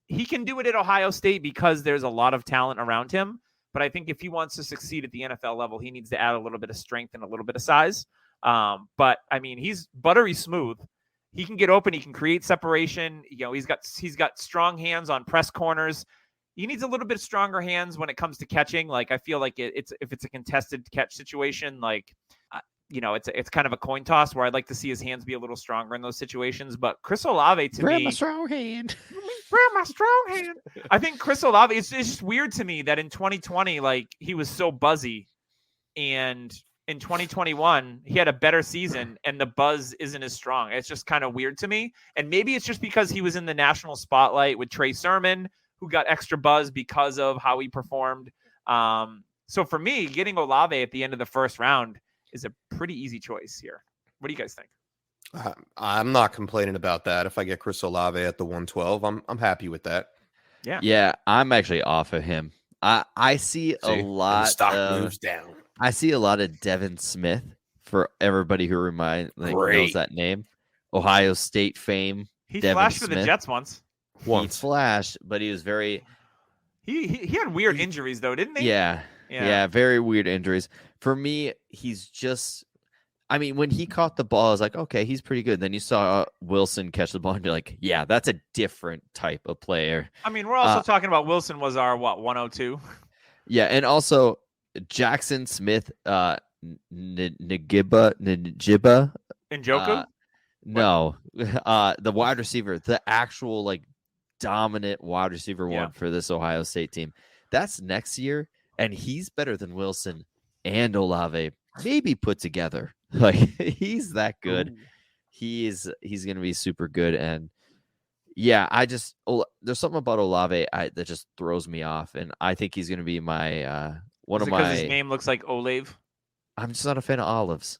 He can do it at Ohio State because there's a lot of talent around him. But I think if he wants to succeed at the NFL level, he needs to add a little bit of strength and a little bit of size. But I mean, he's buttery smooth. He can get open. He can create separation. You know, he's got strong hands on press corners. He needs a little bit stronger hands when it comes to catching. Like, I feel like if it's a contested catch situation, like, it's kind of a coin toss where I'd like to see his hands be a little stronger in those situations. But Chris Olave, to me, Grab my strong hand. I think Chris Olave, it's just weird to me that in 2020, like, he was so buzzy, and in 2021, he had a better season and the buzz isn't as strong. It's just kind of weird to me. And maybe it's just because he was in the national spotlight with Trey Sermon, who got extra buzz because of how he performed. So for me, getting Olave at the end of the first round is a pretty easy choice here. What do you guys think? I'm not complaining about that. If I get Chris Olave at the 112, I'm happy with that. Yeah, I'm actually off of him. I see a lot. Stock moves down. I see a lot of Devin Smith for everybody who knows that name. Ohio State fame. He Devin flashed Smith. for the Jets once. He flashed, but he was very. He had weird injuries though, didn't he? Yeah, very weird injuries. For me, he's just. I mean, when he caught the ball, I was like, okay, he's pretty good. Then you saw Wilson catch the ball and be like, yeah, that's a different type of player. I mean, we're also talking about Wilson was our 102. Yeah, and also Jackson Smith, Njiba, Njoku? No, the wide receiver, the actual dominant wide receiver one for this Ohio State team. That's next year, and he's better than Wilson and Olave maybe put together. Like he's that good. Ooh. He's going to be super good. And yeah, there's something about Olave that just throws me off, and I think he's going to be my one Is of it 'cause my. his name looks like Olave? I'm just not a fan of olives.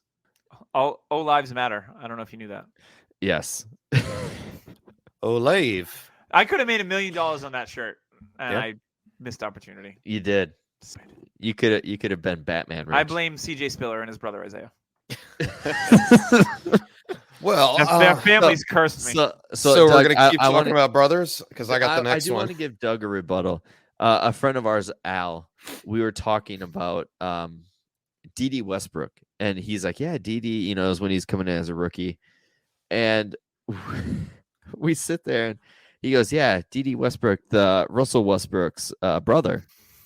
All lives matter. I don't know if you knew that. Yes. Olave. I could have made $1 million on that shirt, and Yeah. I missed opportunity. You did. You could have been Batman. Rich. I blame CJ Spiller and his brother Isaiah. Well, Their families cursed me. So we're Doug, gonna keep talking wanna- about brothers because I got the next I do one. want to give Doug a rebuttal. A friend of ours, Al, we were talking about D.D. Westbrook, and he's like, "Yeah, D.D. is when he's coming in as a rookie," and we sit there, and he goes, "Yeah, D.D. Westbrook, the Russell Westbrook's brother,"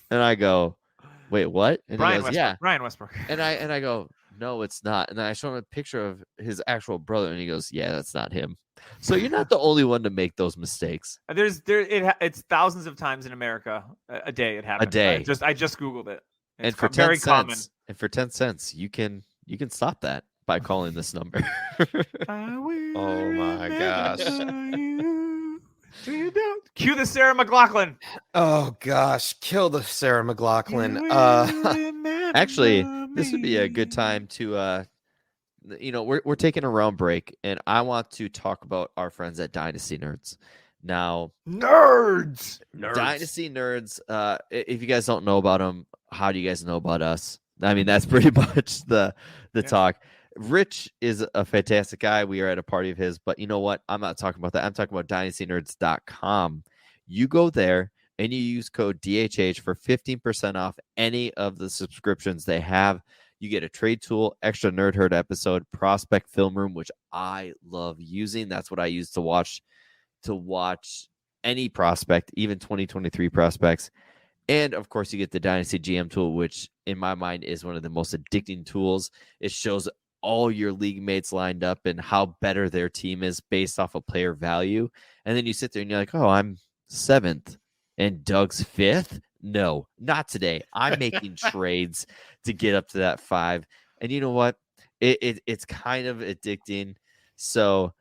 and I go, "Wait, what?" And Brian he goes, Westbrook. "Yeah," Brian Westbrook. and I go, "No, it's not." And then I show him a picture of his actual brother, and he goes, "Yeah, that's not him." So you're not the only one to make those mistakes. It's thousands of times in America a day. It happens. day. I just googled it. It's And for very 10 common. cents, you can stop that by calling this number. Oh my gosh. Cue the Sarah McLachlan. Oh gosh, kill the Sarah McLachlan. Actually, this would be a good time to we're taking a round break, and I want to talk about our friends at Dynasty Nerds. Now, Nerds. Dynasty Nerds, if you guys don't know about them, how do you guys know about us? I mean, that's pretty much the talk. Rich is a fantastic guy. We are at a party of his, but you know what? I'm not talking about that. I'm talking about dynastynerds.com. You go there and you use code DHH for 15% off any of the subscriptions they have. You get a trade tool, extra Nerd Herd episode, prospect film room, which I love using. That's what I use to watch any prospect, even 2023 prospects. And of course, you get the Dynasty GM tool, which in my mind is one of the most addicting tools. It shows all your league mates lined up and how better their team is based off of player value. And then you sit there and you're like, oh, I'm 7th and Doug's 5th. No, not today. I'm making trades to get up to that 5. And you know what? It's kind of addicting. So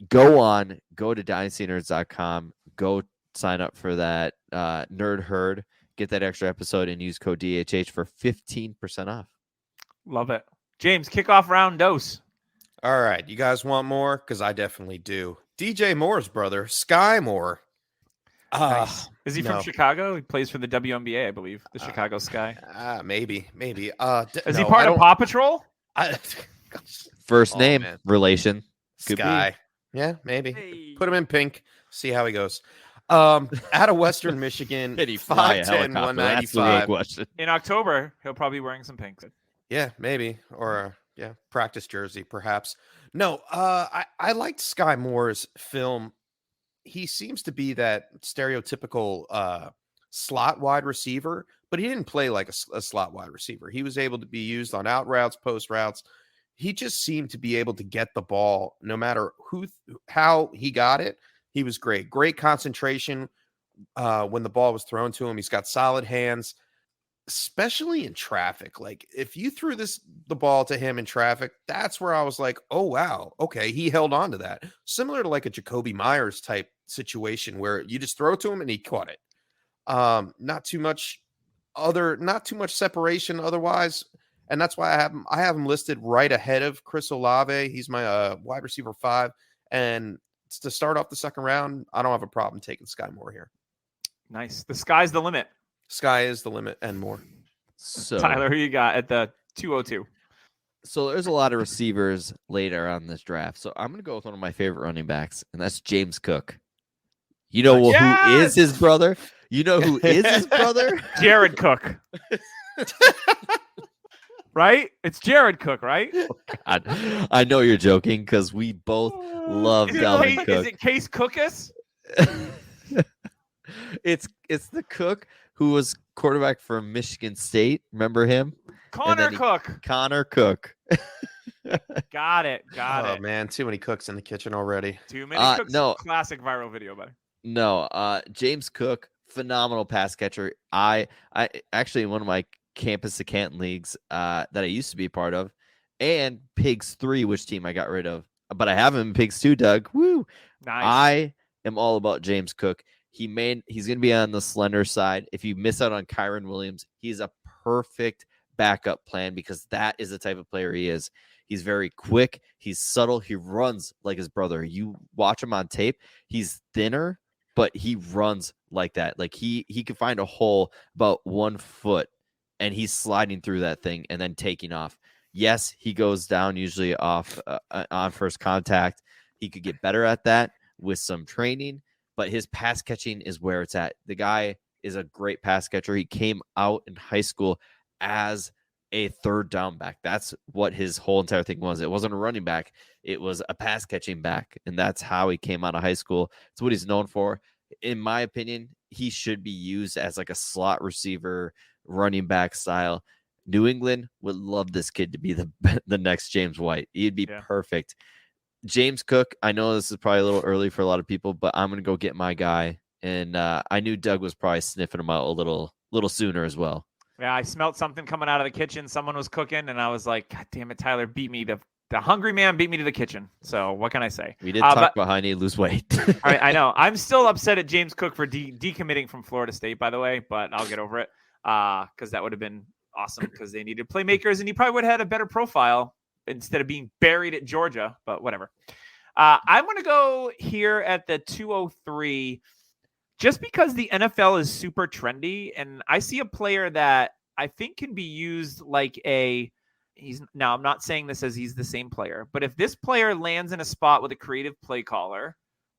go to dynastynerds.com, go sign up for that Nerd Herd, get that extra episode, and use code DHH for 15% off. Love it. James, kick off round dose. All right, you guys want more? Because I definitely do. DJ Moore's brother, Skye Moore. Nice. Is he no. from Chicago? He plays for the WNBA, I believe. The Chicago Sky. Maybe. Is he part of Paw Patrol? First name, man. relation. Could be. Skye. Yeah, maybe. Hey. Put him in pink. See how he goes. Out of Western Michigan, Did he fly a 5'10", helicopter? That's the real 195. question. In October, he'll probably be wearing some pink. Yeah, maybe. Or practice jersey, perhaps. No, I liked Skye Moore's film. He seems to be that stereotypical slot wide receiver, but he didn't play like a slot wide receiver. He was able to be used on out routes, post routes. He just seemed to be able to get the ball no matter how he got it. He was great. Great concentration when the ball was thrown to him. He's got solid hands, especially in traffic. Like if you threw the ball to him in traffic, that's where I was like, oh, wow. Okay. He held on to that. Similar to like a Jacoby Myers type situation where you just throw it to him and he caught it. Not too much separation otherwise. And that's why I have him listed right ahead of Chris Olave. He's my wide receiver 5. And to start off the second round, I don't have a problem taking Skye Moore here. Nice. The sky's the limit. Sky is the limit and more. So Tyler, who you got at the 202? So there's a lot of receivers later on this draft. So I'm going to go with one of my favorite running backs, and that's James Cook. You know who is his brother? You know who is his brother? Jared Cook. Right? It's Jared Cook, right? God. I know you're joking because we both love Dalvin Cook. Is it Case Cookus? It's the Cook who was quarterback for Michigan State. Remember him? Connor Cook. Connor Cook. Got it. Oh man, too many cooks in the kitchen already. Too many cooks. No. Classic viral video, buddy. No, James Cook, phenomenal pass catcher. I actually, in one of my Campus to Canton leagues that I used to be a part of, and Pigs 3, which team I got rid of, but I have him in Pigs 2, Doug. Woo! Nice. I am all about James Cook. He's going to be on the slender side. If you miss out on Kyron Williams, he's a perfect backup plan because that is the type of player he is. He's very quick. He's subtle. He runs like his brother. You watch him on tape. He's thinner, but he runs like that. Like he can find a hole about 1 foot, and he's sliding through that thing and then taking off. Yes, he goes down usually off on first contact. He could get better at that with some training, but his pass catching is where it's at. The guy is a great pass catcher. He came out in high school as a third down back. That's what his whole entire thing was. It wasn't a running back. It was a pass catching back. And that's how he came out of high school. It's what he's known for. In my opinion, he should be used as like a slot receiver, running back style. New England would love this kid to be the next James White. He'd be perfect. James Cook, I know this is probably a little early for a lot of people, but I'm going to go get my guy. And I knew Doug was probably sniffing him out a little sooner as well. Yeah, I smelled something coming out of the kitchen. Someone was cooking, and I was like, God damn it, Tyler beat me. The hungry man beat me to the kitchen. So what can I say? We did talk about how I need to lose weight. I know. I'm still upset at James Cook for decommitting from Florida State, by the way, but I'll get over it because that would have been awesome because they needed playmakers, and he probably would have had a better profile instead of being buried at Georgia, but whatever. I'm going to go here at the 203 just because the NFL is super trendy, and I see a player that I think can be used like now I'm not saying this as he's the same player, but if this player lands in a spot with a creative play caller,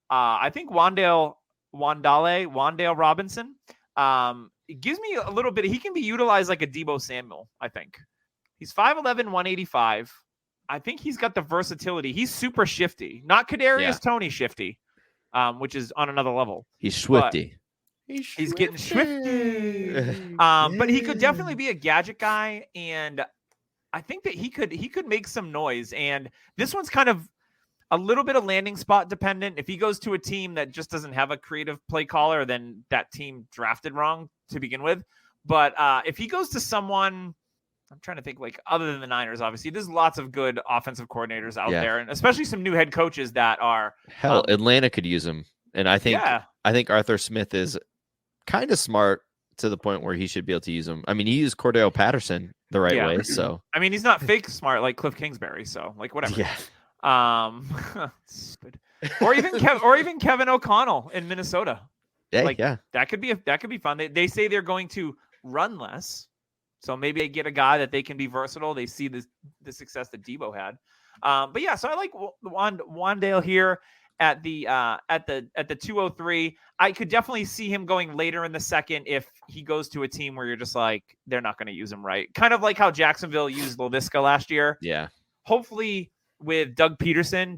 I think Wandale Robinson, it gives me a little bit. He can be utilized like a Deebo Samuel, I think. He's 5'11", 185. I think he's got the versatility. He's super shifty, not Kadarius Toney shifty, which is on another level. He's swifty. He's getting swifty. But he could definitely be a gadget guy, and I think that he could make some noise. And this one's kind of a little bit of landing spot dependent. If he goes to a team that just doesn't have a creative play caller, then that team drafted wrong to begin with. But if he goes to someone, I'm trying to think, like, other than the Niners, obviously, there's lots of good offensive coordinators out there, and especially some new head coaches that are Atlanta could use him. And I think Arthur Smith is kind of smart to the point where he should be able to use him. I mean, he used Cordell Patterson the right way. So I mean, he's not fake smart like Cliff Kingsbury. So like whatever. Yeah. Stupid. Or even Kevin O'Connell in Minnesota. That could be fun. They say they're going to run less, so maybe they get a guy that they can be versatile. They see the success that Deebo had. But yeah, so I like Wandale here at the 203. I could definitely see him going later in the second if he goes to a team where you're just like, they're not going to use him right. Kind of like how Jacksonville used Laviska last year. Yeah. Hopefully with Doug Peterson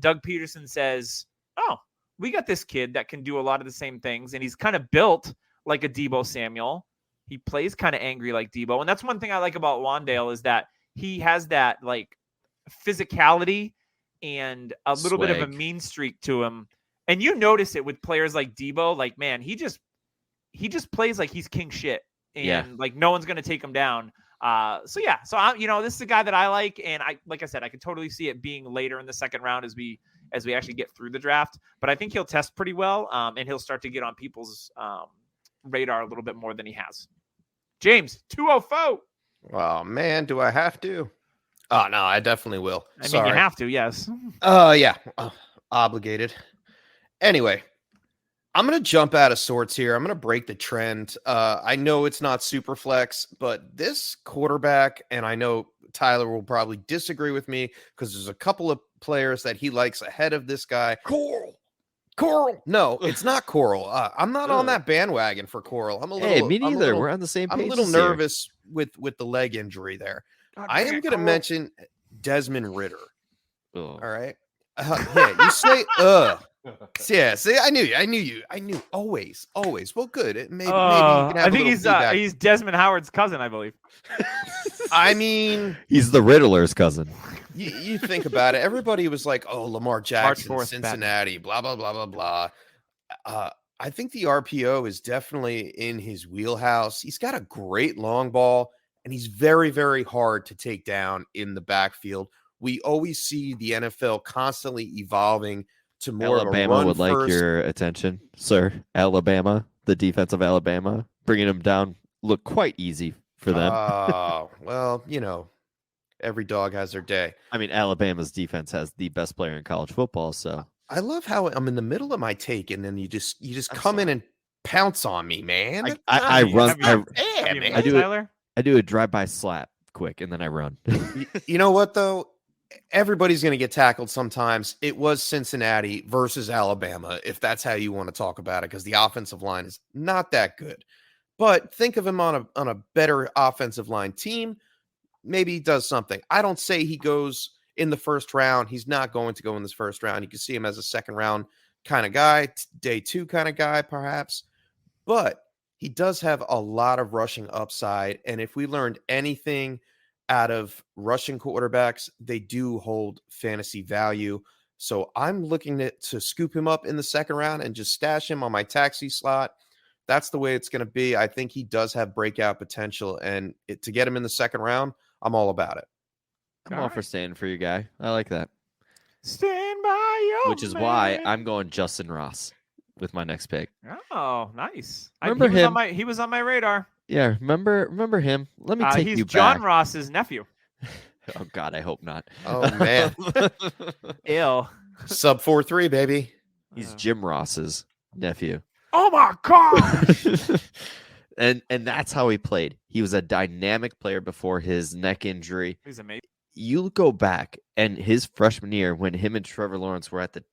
says, oh, we got this kid that can do a lot of the same things. And he's kind of built like a Deebo Samuel. He plays kind of angry like Deebo. And that's one thing I like about Wandale is that he has that like physicality and a little bit of a mean streak to him. And you notice it with players like Deebo. Like, man, he just plays like he's king shit. And like no one's going to take him down. So this is a guy that I like, and like I said, I could totally see it being later in the second round as we actually get through the draft. But I think he'll test pretty well, and he'll start to get on people's radar a little bit more than he has. James, 204. Oh man, do I have to? Oh no, I definitely will. I mean, you have to, yes. Yeah, obligated. Anyway. I'm going to jump out of sorts here. I'm going to break the trend. I know it's not super flex, but this quarterback, and I know Tyler will probably disagree with me because there's a couple of players that he likes ahead of this guy. Coral. No, it's not Coral. I'm not on that bandwagon for Coral. I'm a little. Hey, me neither. We're on the same page. I'm a little nervous with the leg injury there. God, I am going to mention Desmond Ridder. All right. You say Yeah, see, I knew always. Well, good. Maybe you can have I think he's Desmond Howard's cousin, I believe. I mean, he's the Riddler's cousin. You think about it. Everybody was like, "Oh, Lamar Jackson, Cincinnati, blah blah blah blah blah." I think the RPO is definitely in his wheelhouse. He's got a great long ball, and he's very, very hard to take down in the backfield. We always see the NFL constantly evolving to more Alabama of a run would like first. your attention, sir. Alabama, the defense of Alabama, bringing them down looked quite easy for them. Oh, well, every dog has their day. I mean, Alabama's defense has the best player in college football, so I love how I'm in the middle of my take, and then you just come in and pounce on me, man. I run. I do Tyler? I do a drive-by slap quick, and then I run. You know what, though? Everybody's going to get tackled sometimes. It was Cincinnati versus Alabama, if that's how you want to talk about it, because the offensive line is not that good. But think of him on a better offensive line team. Maybe he does something. I don't say he goes in the first round. He's not going to go in this first round. You can see him as a second round kind of guy, day 2 kind of guy, perhaps. But he does have a lot of rushing upside. And if we learned anything out of rushing quarterbacks, they do hold fantasy value. So I'm looking to scoop him up in the second round and just stash him on my taxi slot. That's the way it's going to be. I think he does have breakout potential. And to get him in the second round, I'm all about it. I'm all for standing for your guy. I like that. Stand by your Which is why I'm going Justin Ross with my next pick. Oh, nice. Remember him? He was on my radar. Yeah, remember him? Let me take he's you John back. Ross's nephew. Oh God, I hope not. Oh man, Ill. sub 4.3, baby. He's Jim Ross's nephew. Oh my God. and that's how he played. He was a dynamic player before his neck injury. He's amazing. You go back and his freshman year when him and Trevor Lawrence were at the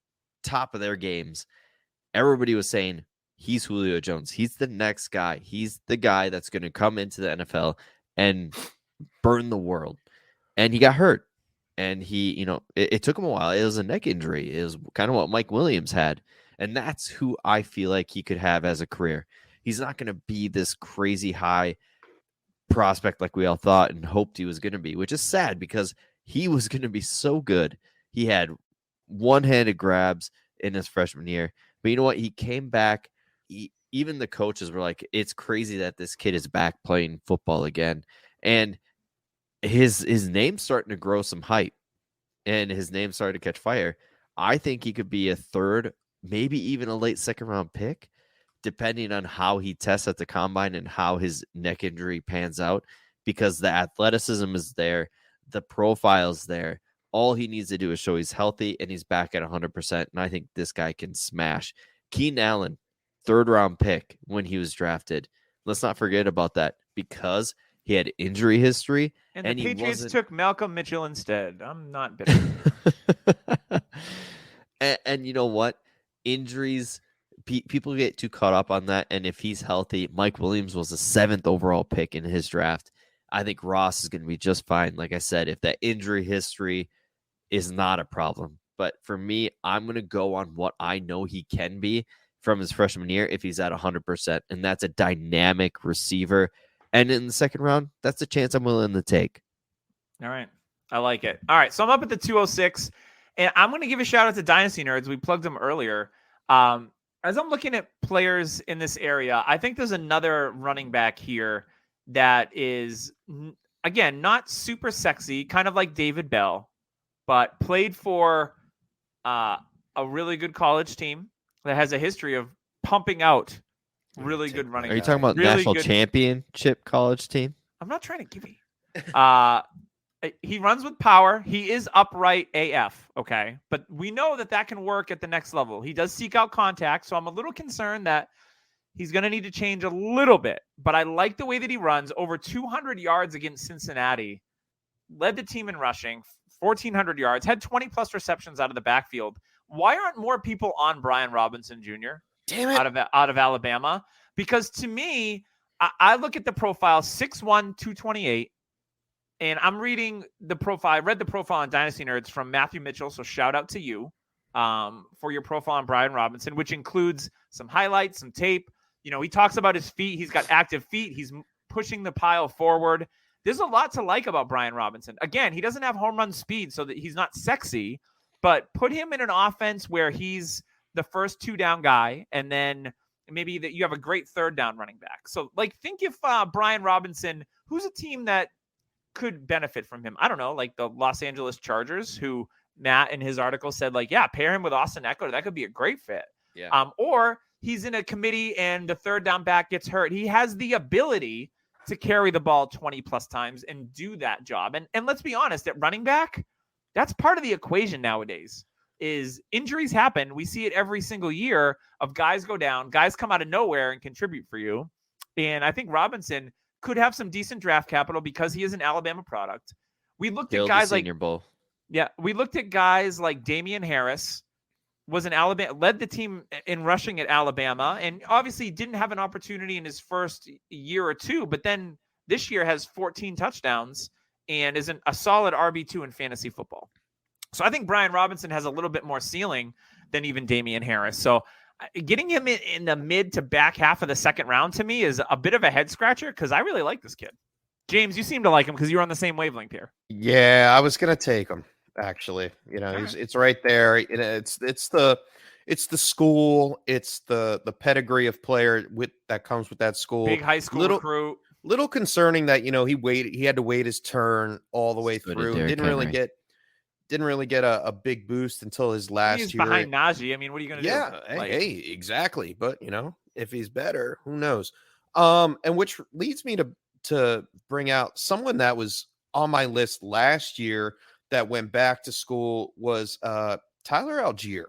top of their games, everybody was saying he's Julio Jones. He's the next guy. He's the guy that's going to come into the NFL and burn the world. And he got hurt. And he, it took him a while. It was a neck injury. It was kind of what Mike Williams had. And that's who I feel like he could have as a career. He's not going to be this crazy high prospect like we all thought and hoped he was going to be, which is sad because he was going to be so good. He had one-handed grabs in his freshman year. But you know what? He came back. Even the coaches were like, it's crazy that this kid is back playing football again. And his name's starting to grow some hype. And his name started to catch fire. I think he could be a third, maybe even a late second-round pick, depending on how he tests at the combine and how his neck injury pans out, because the athleticism is there, the profile's there. All he needs to do is show he's healthy and he's back at 100%, and I think this guy can smash. Keenan Allen, third-round pick when he was drafted. Let's not forget about that because he had injury history. And the Patriots took Malcolm Mitchell instead. I'm not bitter. and you know what? Injuries... People get too caught up on that, and if he's healthy, Mike Williams was the 7th overall pick in his draft. I think Ross is going to be just fine. Like I said, if that injury history is not a problem. But for me, I'm going to go on what I know he can be from his freshman year if he's at 100%, and that's a dynamic receiver. And in the second round, that's a chance I'm willing to take. All right. I like it. All right, so I'm up at the 206, and I'm going to give a shout-out to Dynasty Nerds. We plugged them earlier. As I'm looking at players in this area, I think there's another running back here that is, again, not super sexy, kind of like David Bell, but played for a really good college team that has a history of pumping out really good running backs. Are you talking about really national good championship college team? I'm not trying to give you. He runs with power. He is upright AF, okay? But we know that can work at the next level. He does seek out contact, so I'm a little concerned that he's going to need to change a little bit. But I like the way that he runs. Over 200 yards against Cincinnati. Led the team in rushing, 1,400 yards. Had 20-plus receptions out of the backfield. Why aren't more people on Brian Robinson Jr. Damn it. out of Alabama? Because to me, I look at the profile, 6'1", 228. And I'm reading the profile. I read the profile on Dynasty Nerds from Matthew Mitchell. So shout out to you for your profile on Brian Robinson, which includes some highlights, some tape. He talks about his feet. He's got active feet. He's pushing the pile forward. There's a lot to like about Brian Robinson. Again, he doesn't have home run speed, so that he's not sexy, but put him in an offense where he's the first 2-down guy. And then maybe that you have a great third down running back. So like, think if Brian Robinson, who's a team that could benefit from him. I don't know, like the Los Angeles Chargers, who Matt in his article said, like, yeah, pair him with Austin Eckler. That could be a great fit. Yeah. Or he's in a committee and the third down back gets hurt. He has the ability to carry the ball 20 plus times and do that job. And let's be honest, at running back, that's part of the equation nowadays. Is injuries happen. We see it every single year of guys go down, guys come out of nowhere and contribute for you. And I think Robinson could have some decent draft capital because he is an Alabama product. We looked at guys like Bowl. Yeah, we looked at guys like Damian Harris, was an Alabama, led the team in rushing at Alabama, and obviously didn't have an opportunity in his first year or two, but then this year has 14 touchdowns and is a solid RB2 in fantasy football. So I think Brian Robinson has a little bit more ceiling than even Damian Harris. So getting him in the mid to back half of the second round to me is a bit of a head scratcher because I really like this kid. James, you seem to like him because you're on the same wavelength here. Yeah, I was gonna take him actually. It's right there. It's the school. It's the pedigree of player that comes with that school. Big high school recruit. Little concerning that he had to wait his turn all the way through. Didn't really get a big boost until his last year. He's behind Najee. I mean, what are you going to do? Yeah, hey, exactly. But if he's better, who knows? And which leads me to bring out someone that was on my list last year that went back to school was Tyler Algiere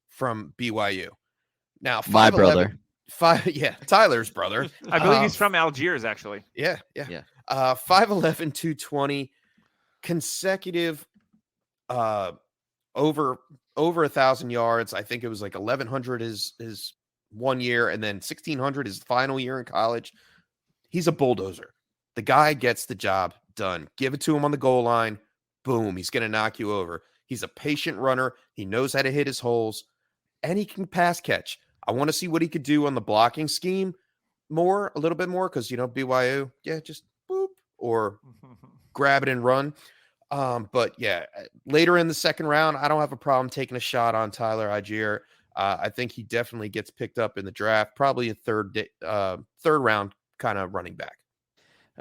from BYU. Now, my brother. Tyler's brother. I believe he's from Algiers, actually. Yeah. 5'11", 220, consecutive over 1,000 yards. I think it was like 1,100 his 1 year, and then 1,600 his final year in college. He's a bulldozer. The guy gets the job done. Give it to him on the goal line. Boom, he's going to knock you over. He's a patient runner. He knows how to hit his holes, and he can pass catch. I want to see what he could do on the blocking scheme a little bit more, because, BYU, just boop, or grab it and run. But yeah, later in the second round, I don't have a problem taking a shot on Tyler Algiere. I think he definitely gets picked up in the draft, probably a third round kind of running back.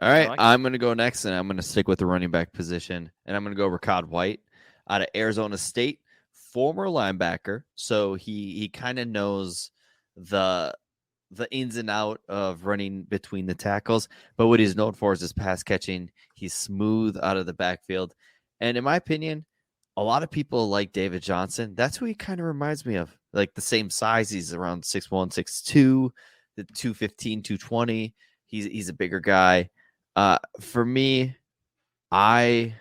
All right, I'm going to go next, and I'm going to stick with the running back position, and I'm going to go Cod White out of Arizona State, former linebacker, so he kind of knows the ins and out of running between the tackles, but what he's known for is his pass catching. He's smooth out of the backfield, and in my opinion, a lot of people like David Johnson. That's who he kind of reminds me of, like the same size. He's around 6'1", 6'2", the 215, 220. He's a bigger guy. For me, I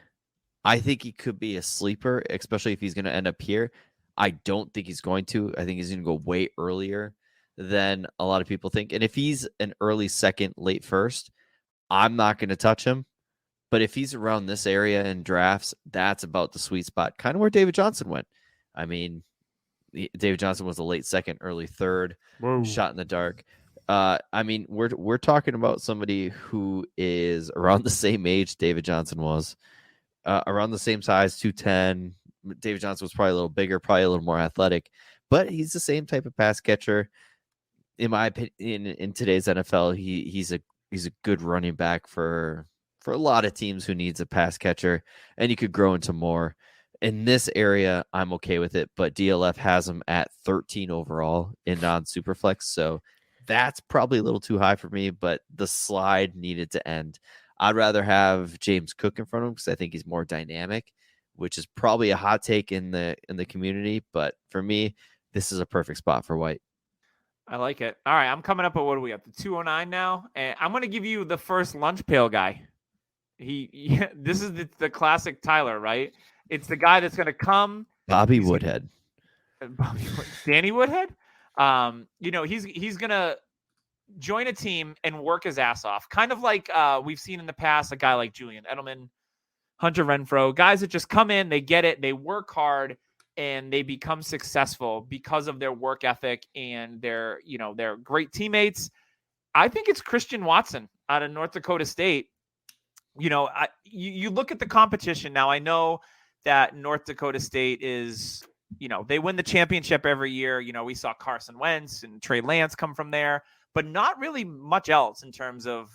think he could be a sleeper, especially if he's going to end up here. I don't think he's going to. I think he's going to go way earlier than a lot of people think. And if he's an early second, late first, I'm not going to touch him. But if he's around this area in drafts, that's about the sweet spot, kind of where David Johnson went. I mean, David Johnson was a late second, early third, shot in the dark. I mean, we're talking about somebody who is around the same age David Johnson was, around the same size, 210. David Johnson was probably a little bigger, probably a little more athletic, but he's the same type of pass catcher. In my opinion, in today's NFL, he's a good running back for a lot of teams who needs a pass catcher, and he could grow into more. In this area, I'm okay with it, but DLF has him at 13 overall in non-superflex, so that's probably a little too high for me, but the slide needed to end. I'd rather have James Cook in front of him because I think he's more dynamic, which is probably a hot take in the community, but for me, this is a perfect spot for White. I like it. All right, I'm coming up at what do we have? The 209 now, and I'm going to give you the first lunch pail guy. This is the classic Tyler, right? It's the guy that's going to come. Bobby Woodhead. Danny Woodhead. He's going to join a team and work his ass off. Kind of like we've seen in the past, a guy like Julian Edelman, Hunter Renfrow, guys that just come in, they get it, they work hard, and they become successful because of their work ethic and they're great teammates. I think it's Christian Watson out of North Dakota State. You look at the competition now. I know that North Dakota State is they win the championship every year. We saw Carson Wentz and Trey Lance come from there, but not really much else in terms of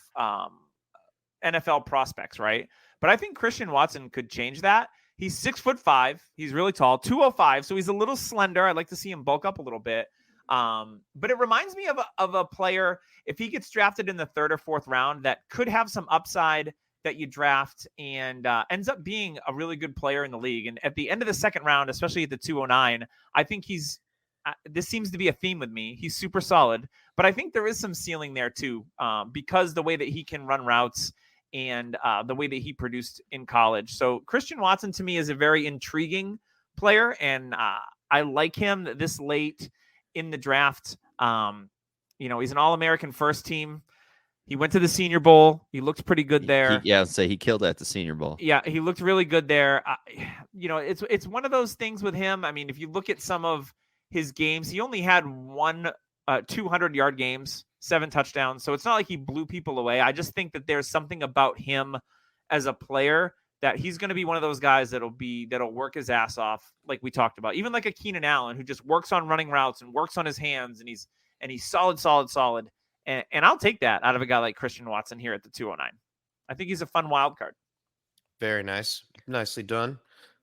NFL prospects, right? But I think Christian Watson could change that. He's 6'5". He's really tall, 205. So he's a little slender. I'd like to see him bulk up a little bit. But it reminds me of a player, if he gets drafted in the 3rd or 4th round, that could have some upside that you draft and ends up being a really good player in the league. And at the end of the 2nd round, especially at the 209, I think this seems to be a theme with me. He's super solid, but I think there is some ceiling there too, because the way that he can run routes and the way that he produced in college. So Christian Watson to me is a very intriguing player, and I like him this late in the draft. He's an All-American first team. He went to the Senior Bowl. He looked pretty good there. He killed at the Senior Bowl. Yeah, he looked really good there. It's one of those things with him. I mean, if you look at some of his games, he only had 200-yard games, 7 touchdowns. So it's not like he blew people away. I just think that there's something about him as a player that he's going to be one of those guys that'll work his ass off, like we talked about. Even like a Keenan Allen, who just works on running routes and works on his hands, and he's solid. And I'll take that out of a guy like Christian Watson here at the 209. I think he's a fun wild card. Very nice. Nicely done.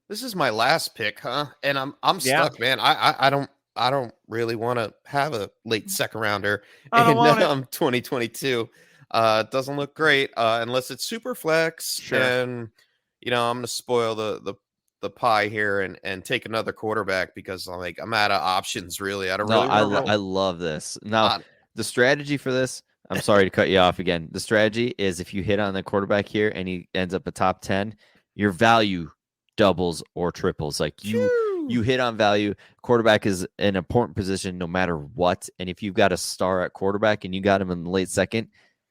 This is my last pick, huh? And I'm stuck, man. I don't really want to have a late 2nd rounder in 2022. It doesn't look great unless it's super flex. Sure. And I'm going to spoil the pie here and take another quarterback because I'm out of options. Really, I love this. Now, the strategy for this, I'm sorry to cut you off again. The strategy is if you hit on the quarterback here and he ends up a top 10, your value doubles or triples. Like you hit on value. Quarterback is an important position no matter what. And if you've got a star at quarterback and you got him in the late 2nd,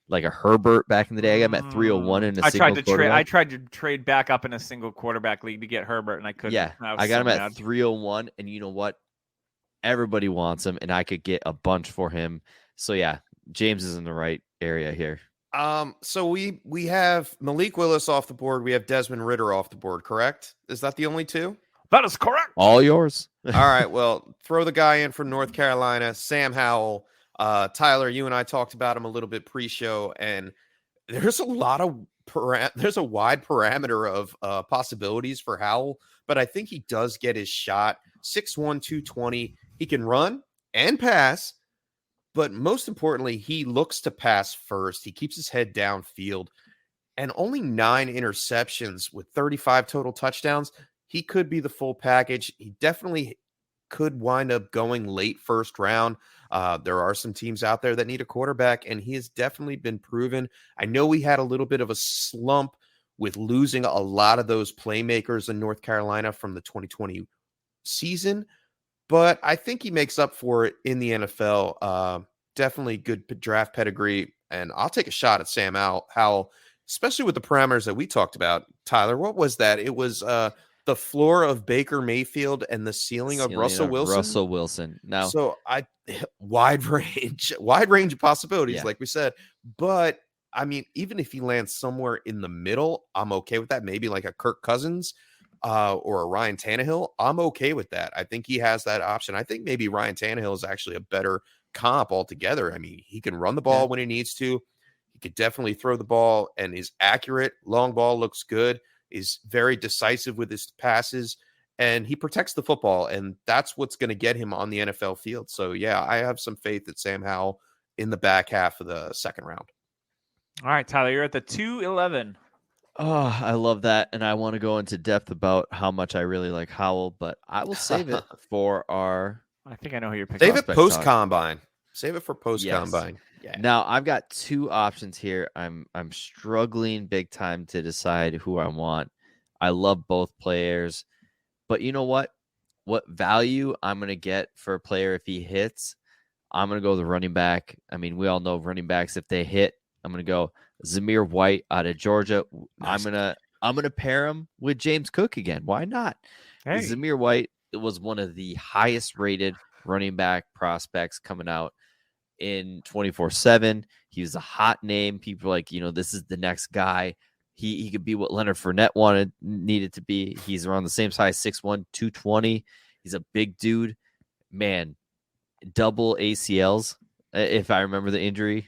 like a Herbert back in the day, I got him at 301 in a single quarterback. I tried to trade back up in a single quarterback league to get Herbert, and I couldn't. Yeah, I got him at 301, and you know what? Everybody wants him, and I could get a bunch for him. So yeah, James is in the right area here. So we have Malik Willis off the board. We have Desmond Ridder off the board, correct? Is that the only 2? That is correct. All yours. All right. Well, throw the guy in from North Carolina, Sam Howell. Tyler, you and I talked about him a little bit pre-show, and there's a wide parameter of possibilities for Howell, but I think he does get his shot. 6'1", 220. He can run and pass. But most importantly, he looks to pass first. He keeps his head downfield, and only 9 interceptions with 35 total touchdowns. He could be the full package. He definitely could wind up going late 1st round. There are some teams out there that need a quarterback, and he has definitely been proven. I know we had a little bit of a slump with losing a lot of those playmakers in North Carolina from the 2020 season, but I think he makes up for it in the NFL. Definitely good draft pedigree, and I'll take a shot at Sam Howell, especially with the parameters that we talked about. Tyler, what was that? It was the floor of Baker Mayfield and the ceiling of Russell Wilson. Now, so wide range of possibilities, like we said. But I mean, even if he lands somewhere in the middle, I'm okay with that. Maybe like a Kirk Cousins. Or a Ryan Tannehill, I'm okay with that. I think he has that option. I think maybe Ryan Tannehill is actually a better comp altogether. I mean, he can run the ball when he needs to. He could definitely throw the ball and is accurate. Long ball looks good, is very decisive with his passes, and he protects the football, and that's what's going to get him on the NFL field. So, yeah, I have some faith that Sam Howell in the back half of the 2nd round. All right, Tyler, you're at the 211. Oh, I love that. And I want to go into depth about how much I really like Howell, but I will save it for our. I think I know who you're picking. Save it post-combine. Save it for post-combine. Yes. Yeah. Now, I've got 2 options here. I'm struggling big time to decide who I want. I love both players, but you know what? What value I'm going to get for a player if he hits, I'm going to go the running back. I mean, we all know running backs, if they hit, I'm going to go Zamir White out of Georgia. Nice. I'm gonna pair him with James Cook again. Why not? Hey. Zamir White was one of the highest rated running back prospects coming out in 24/7. He was a hot name. People were like, this is the next guy. He could be what Leonard Fournette needed to be. He's around the same size, 6'1", 220. He's a big dude, man. Double ACLs, if I remember the injury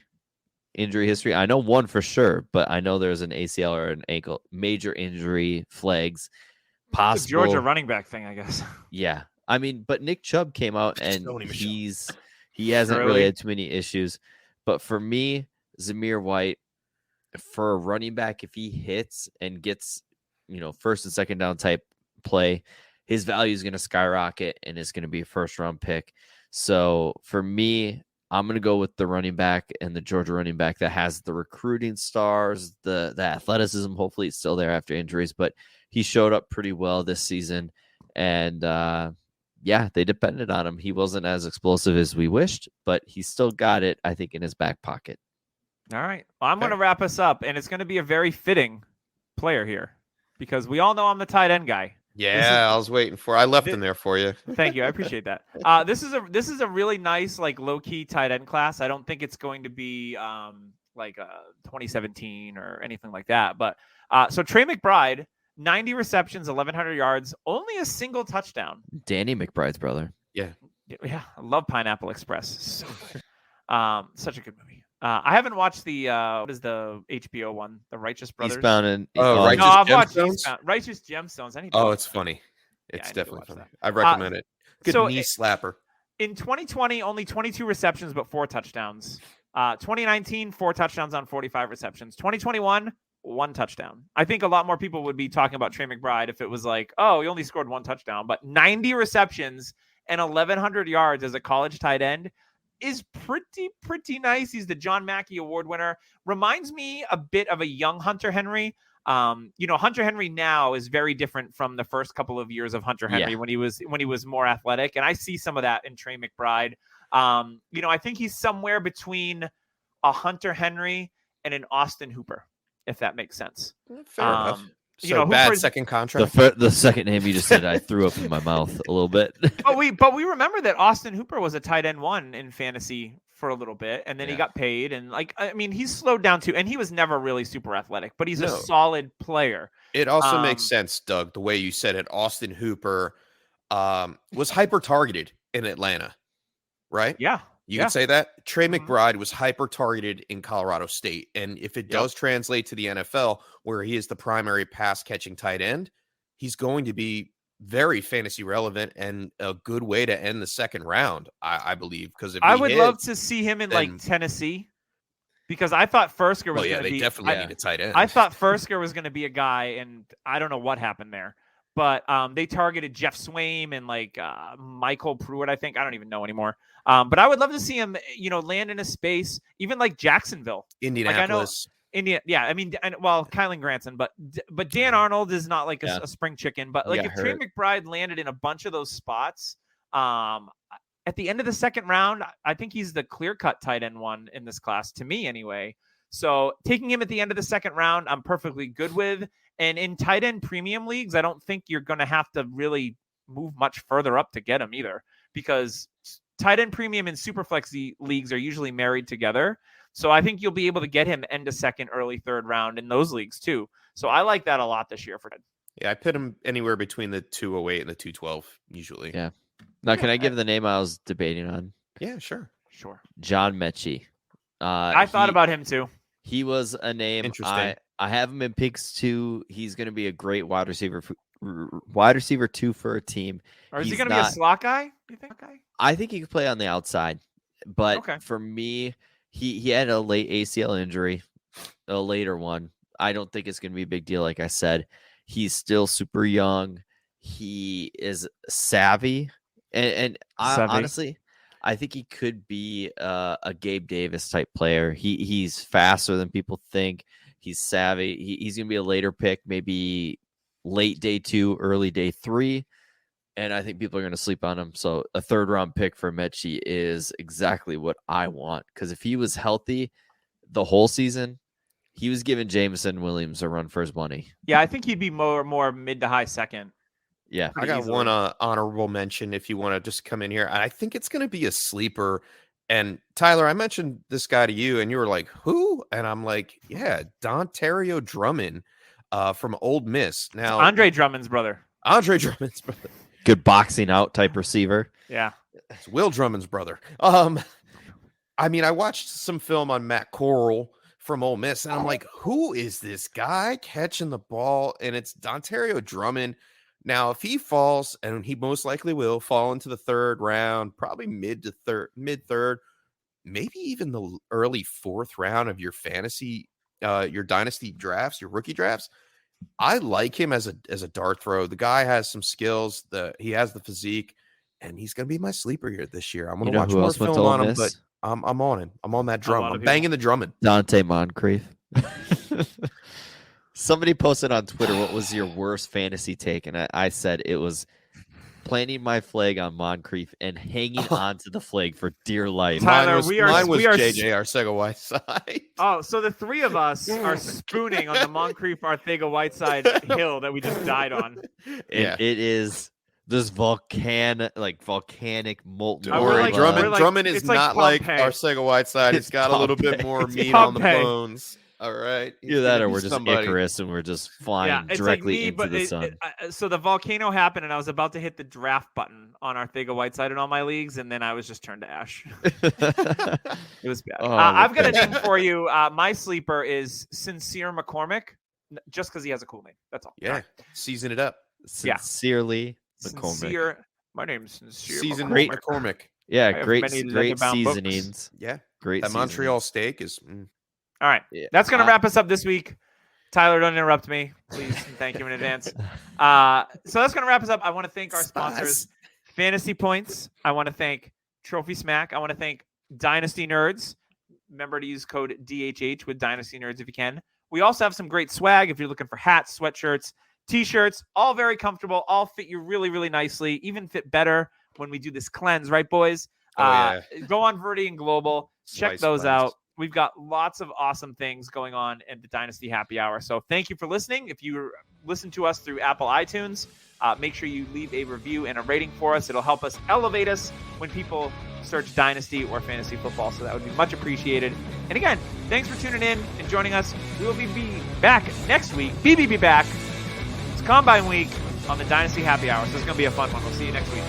history. I know one for sure, but I know there's an ACL or an ankle, major injury flags. Possible. It's a Georgia running back thing, I guess. Yeah. I mean, but Nick Chubb came out and he hasn't Early. really had too many issues. But for me, Zamir White, for a running back, if he hits and gets, first and second down type play, his value is going to skyrocket and it's going to be a first round pick. So for me, I'm going to go with the running back and the Georgia running back that has the recruiting stars, the athleticism. Hopefully it's still there after injuries, but he showed up pretty well this season. And they depended on him. He wasn't as explosive as we wished, but he still got it, I think, in his back pocket. All right. Well, I'm going to wrap us up, and it's going to be a very fitting player here because we all know I'm the tight end guy. Yeah, I was waiting for. I left him there for you. Thank you. I appreciate that. This is a really nice, like, low-key tight end class. I don't think it's going to be like 2017 or anything like that. But so Trey McBride, 90 receptions, 1,100 yards, only a single touchdown. Danny McBride's brother. Yeah, I love Pineapple Express. So such a good movie. I haven't watched the what is the HBO one, The Righteous Brothers. Eastbound and Righteous no, I've Gemstones? watched Eastbound. Righteous Gemstones. I need to watch It's that. funny. It's I need to definitely watch funny. that. I recommend it. Good so knee slapper. In 2020, only 22 receptions, but 4 touchdowns. 2019, 4 touchdowns on 45 receptions. 2021, 1 touchdown. I think a lot more people would be talking about Trey McBride if it was like, oh, he only scored 1 touchdown. But 90 receptions and 1,100 yards as a college tight end is pretty nice. He's the John Mackey Award winner. Reminds me a bit of a young Hunter Henry. Hunter Henry now is very different from the first couple of years of Hunter Henry when he was more athletic. And I see some of that in Trey McBride. I think he's somewhere between a Hunter Henry and an Austin Hooper, if that makes sense. Fair enough. So bad Hooper's, second contract. The second name you just said, I threw up in my mouth a little bit. but we remember that Austin Hooper was a tight end 1 in fantasy for a little bit, and then he got paid, and he's slowed down too, and he was never really super athletic, but he's a solid player. It also makes sense, Doug, the way you said it. Austin Hooper was hyper targeted in Atlanta, right? Yeah. You could say that. Trey McBride was hyper targeted in Colorado State. And if it does translate to the NFL, where he is the primary pass catching tight end, he's going to be very fantasy relevant and a good way to end the second round, I believe. Because if I would love to see him in like Tennessee, because I thought Fursker was going to be. Definitely need a tight end. I thought Fursker was going to be a guy, and I don't know what happened there. But they targeted Jeff Swaim and Michael Pruitt, I think. I don't even know anymore. But I would love to see him, land in a space, even like Jacksonville. Indianapolis. Kylan Granson, but Dan Arnold is not like a spring chicken. But if Trey McBride landed in a bunch of those spots, at the end of the second round, I think he's the clear-cut tight end 1 in this class, to me anyway. So taking him at the end of the second round, I'm perfectly good with. And in tight end premium leagues, I don't think you're going to have to really move much further up to get him either, because tight end premium and superflex leagues are usually married together. So I think you'll be able to get him end of second, early third round in those leagues too. So I like that a lot this year for him. Yeah, I put him anywhere between the 208 and the 212 usually. Yeah. Now, can I give the name I was debating on? Yeah, sure. John Mechie. I thought about him too. He was a name. Interesting. I have him in picks too. He's going to be a great wide receiver 2 for a team. Or is he going to be a slot guy? Do you think? I think he could play on the outside, but for me, he had a late ACL injury, a later one. I don't think it's going to be a big deal. Like I said, he's still super young. He is savvy, and honestly, I think he could be a Gabe Davis type player. He's faster than people think. He's savvy. He's going to be a later pick, maybe late day 2, early day 3. And I think people are going to sleep on him. So a third round pick for Mechie is exactly what I want. Because if he was healthy the whole season, he was giving Jameson Williams a run for his money. Yeah, I think he'd be more mid to high second. Yeah. I got one honorable mention if you want to just come in here. I think it's going to be a sleeper. And Tyler, I mentioned this guy to you, and you were like, who? And I'm like, yeah, Dontario Drummond from Ole Miss. Now, Andre Drummond's brother. Good boxing out type receiver. Yeah. It's Will Drummond's brother. I mean, I watched some film on Matt Corral from Ole Miss, and I'm like, who is this guy catching the ball? And it's Dontario Drummond. Now, if he falls, and he most likely will fall into the third round, probably mid third, maybe even the early fourth round of your fantasy, your dynasty drafts, your rookie drafts. I like him as a dart throw. The guy has some skills. He has the physique, and he's going to be my sleeper here this year. I'm going to watch more film on him, but I'm on him. I'm on that drum. I'm banging the drumming. Dante Moncrief. Somebody posted on Twitter, what was your worst fantasy take? And I said it was planting my flag on Moncrief and hanging on to the flag for dear life. Tyler, mine was JJ Arcega-Whiteside. Oh, so the three of us are spooning on the Moncrief Arcega-Whiteside hill that we just died on. Yeah. It is this volcanic molten. Drummond is not like Pompeii. Arcega-Whiteside. It's got a little bit more It's meat on the Pompeii. bones. All right. Either that or we're just Icarus and we're just flying directly into the sun. So the volcano happened and I was about to hit the draft button on Arcega-Whiteside in all my leagues, and then I was just turned to ash. It was bad. I've got a name for you. My sleeper is Sincere McCormick, just because he has a cool name. That's all. Yeah. Season it up. Sincerely McCormick. Sincere. My name's Sincere Season McCormick. McCormick. Yeah, great leather-bound books. seasonings. Yeah. Great That seasonings. Montreal steak is. All right. Yeah. That's going to wrap us up this week. Tyler, don't interrupt me, please. And thank you in advance. So that's going to wrap us up. I want to thank our sponsors, Fantasy Points. I want to thank Trophy Smack. I want to thank Dynasty Nerds. Remember to use code DHH with Dynasty Nerds if you can. We also have some great swag if you're looking for hats, sweatshirts, T-shirts, all very comfortable, all fit you really, really nicely, even fit better when we do this cleanse, right, boys? Go on Verdian Global. Check those out. We've got lots of awesome things going on at the Dynasty Happy Hour. So thank you for listening. If you listen to us through Apple iTunes, make sure you leave a review and a rating for us. It'll help us elevate us when people search Dynasty or Fantasy Football. So that would be much appreciated. And again, thanks for tuning in and joining us. We will be back next week. Be back. It's Combine Week on the Dynasty Happy Hour. So it's going to be a fun one. We'll see you next week.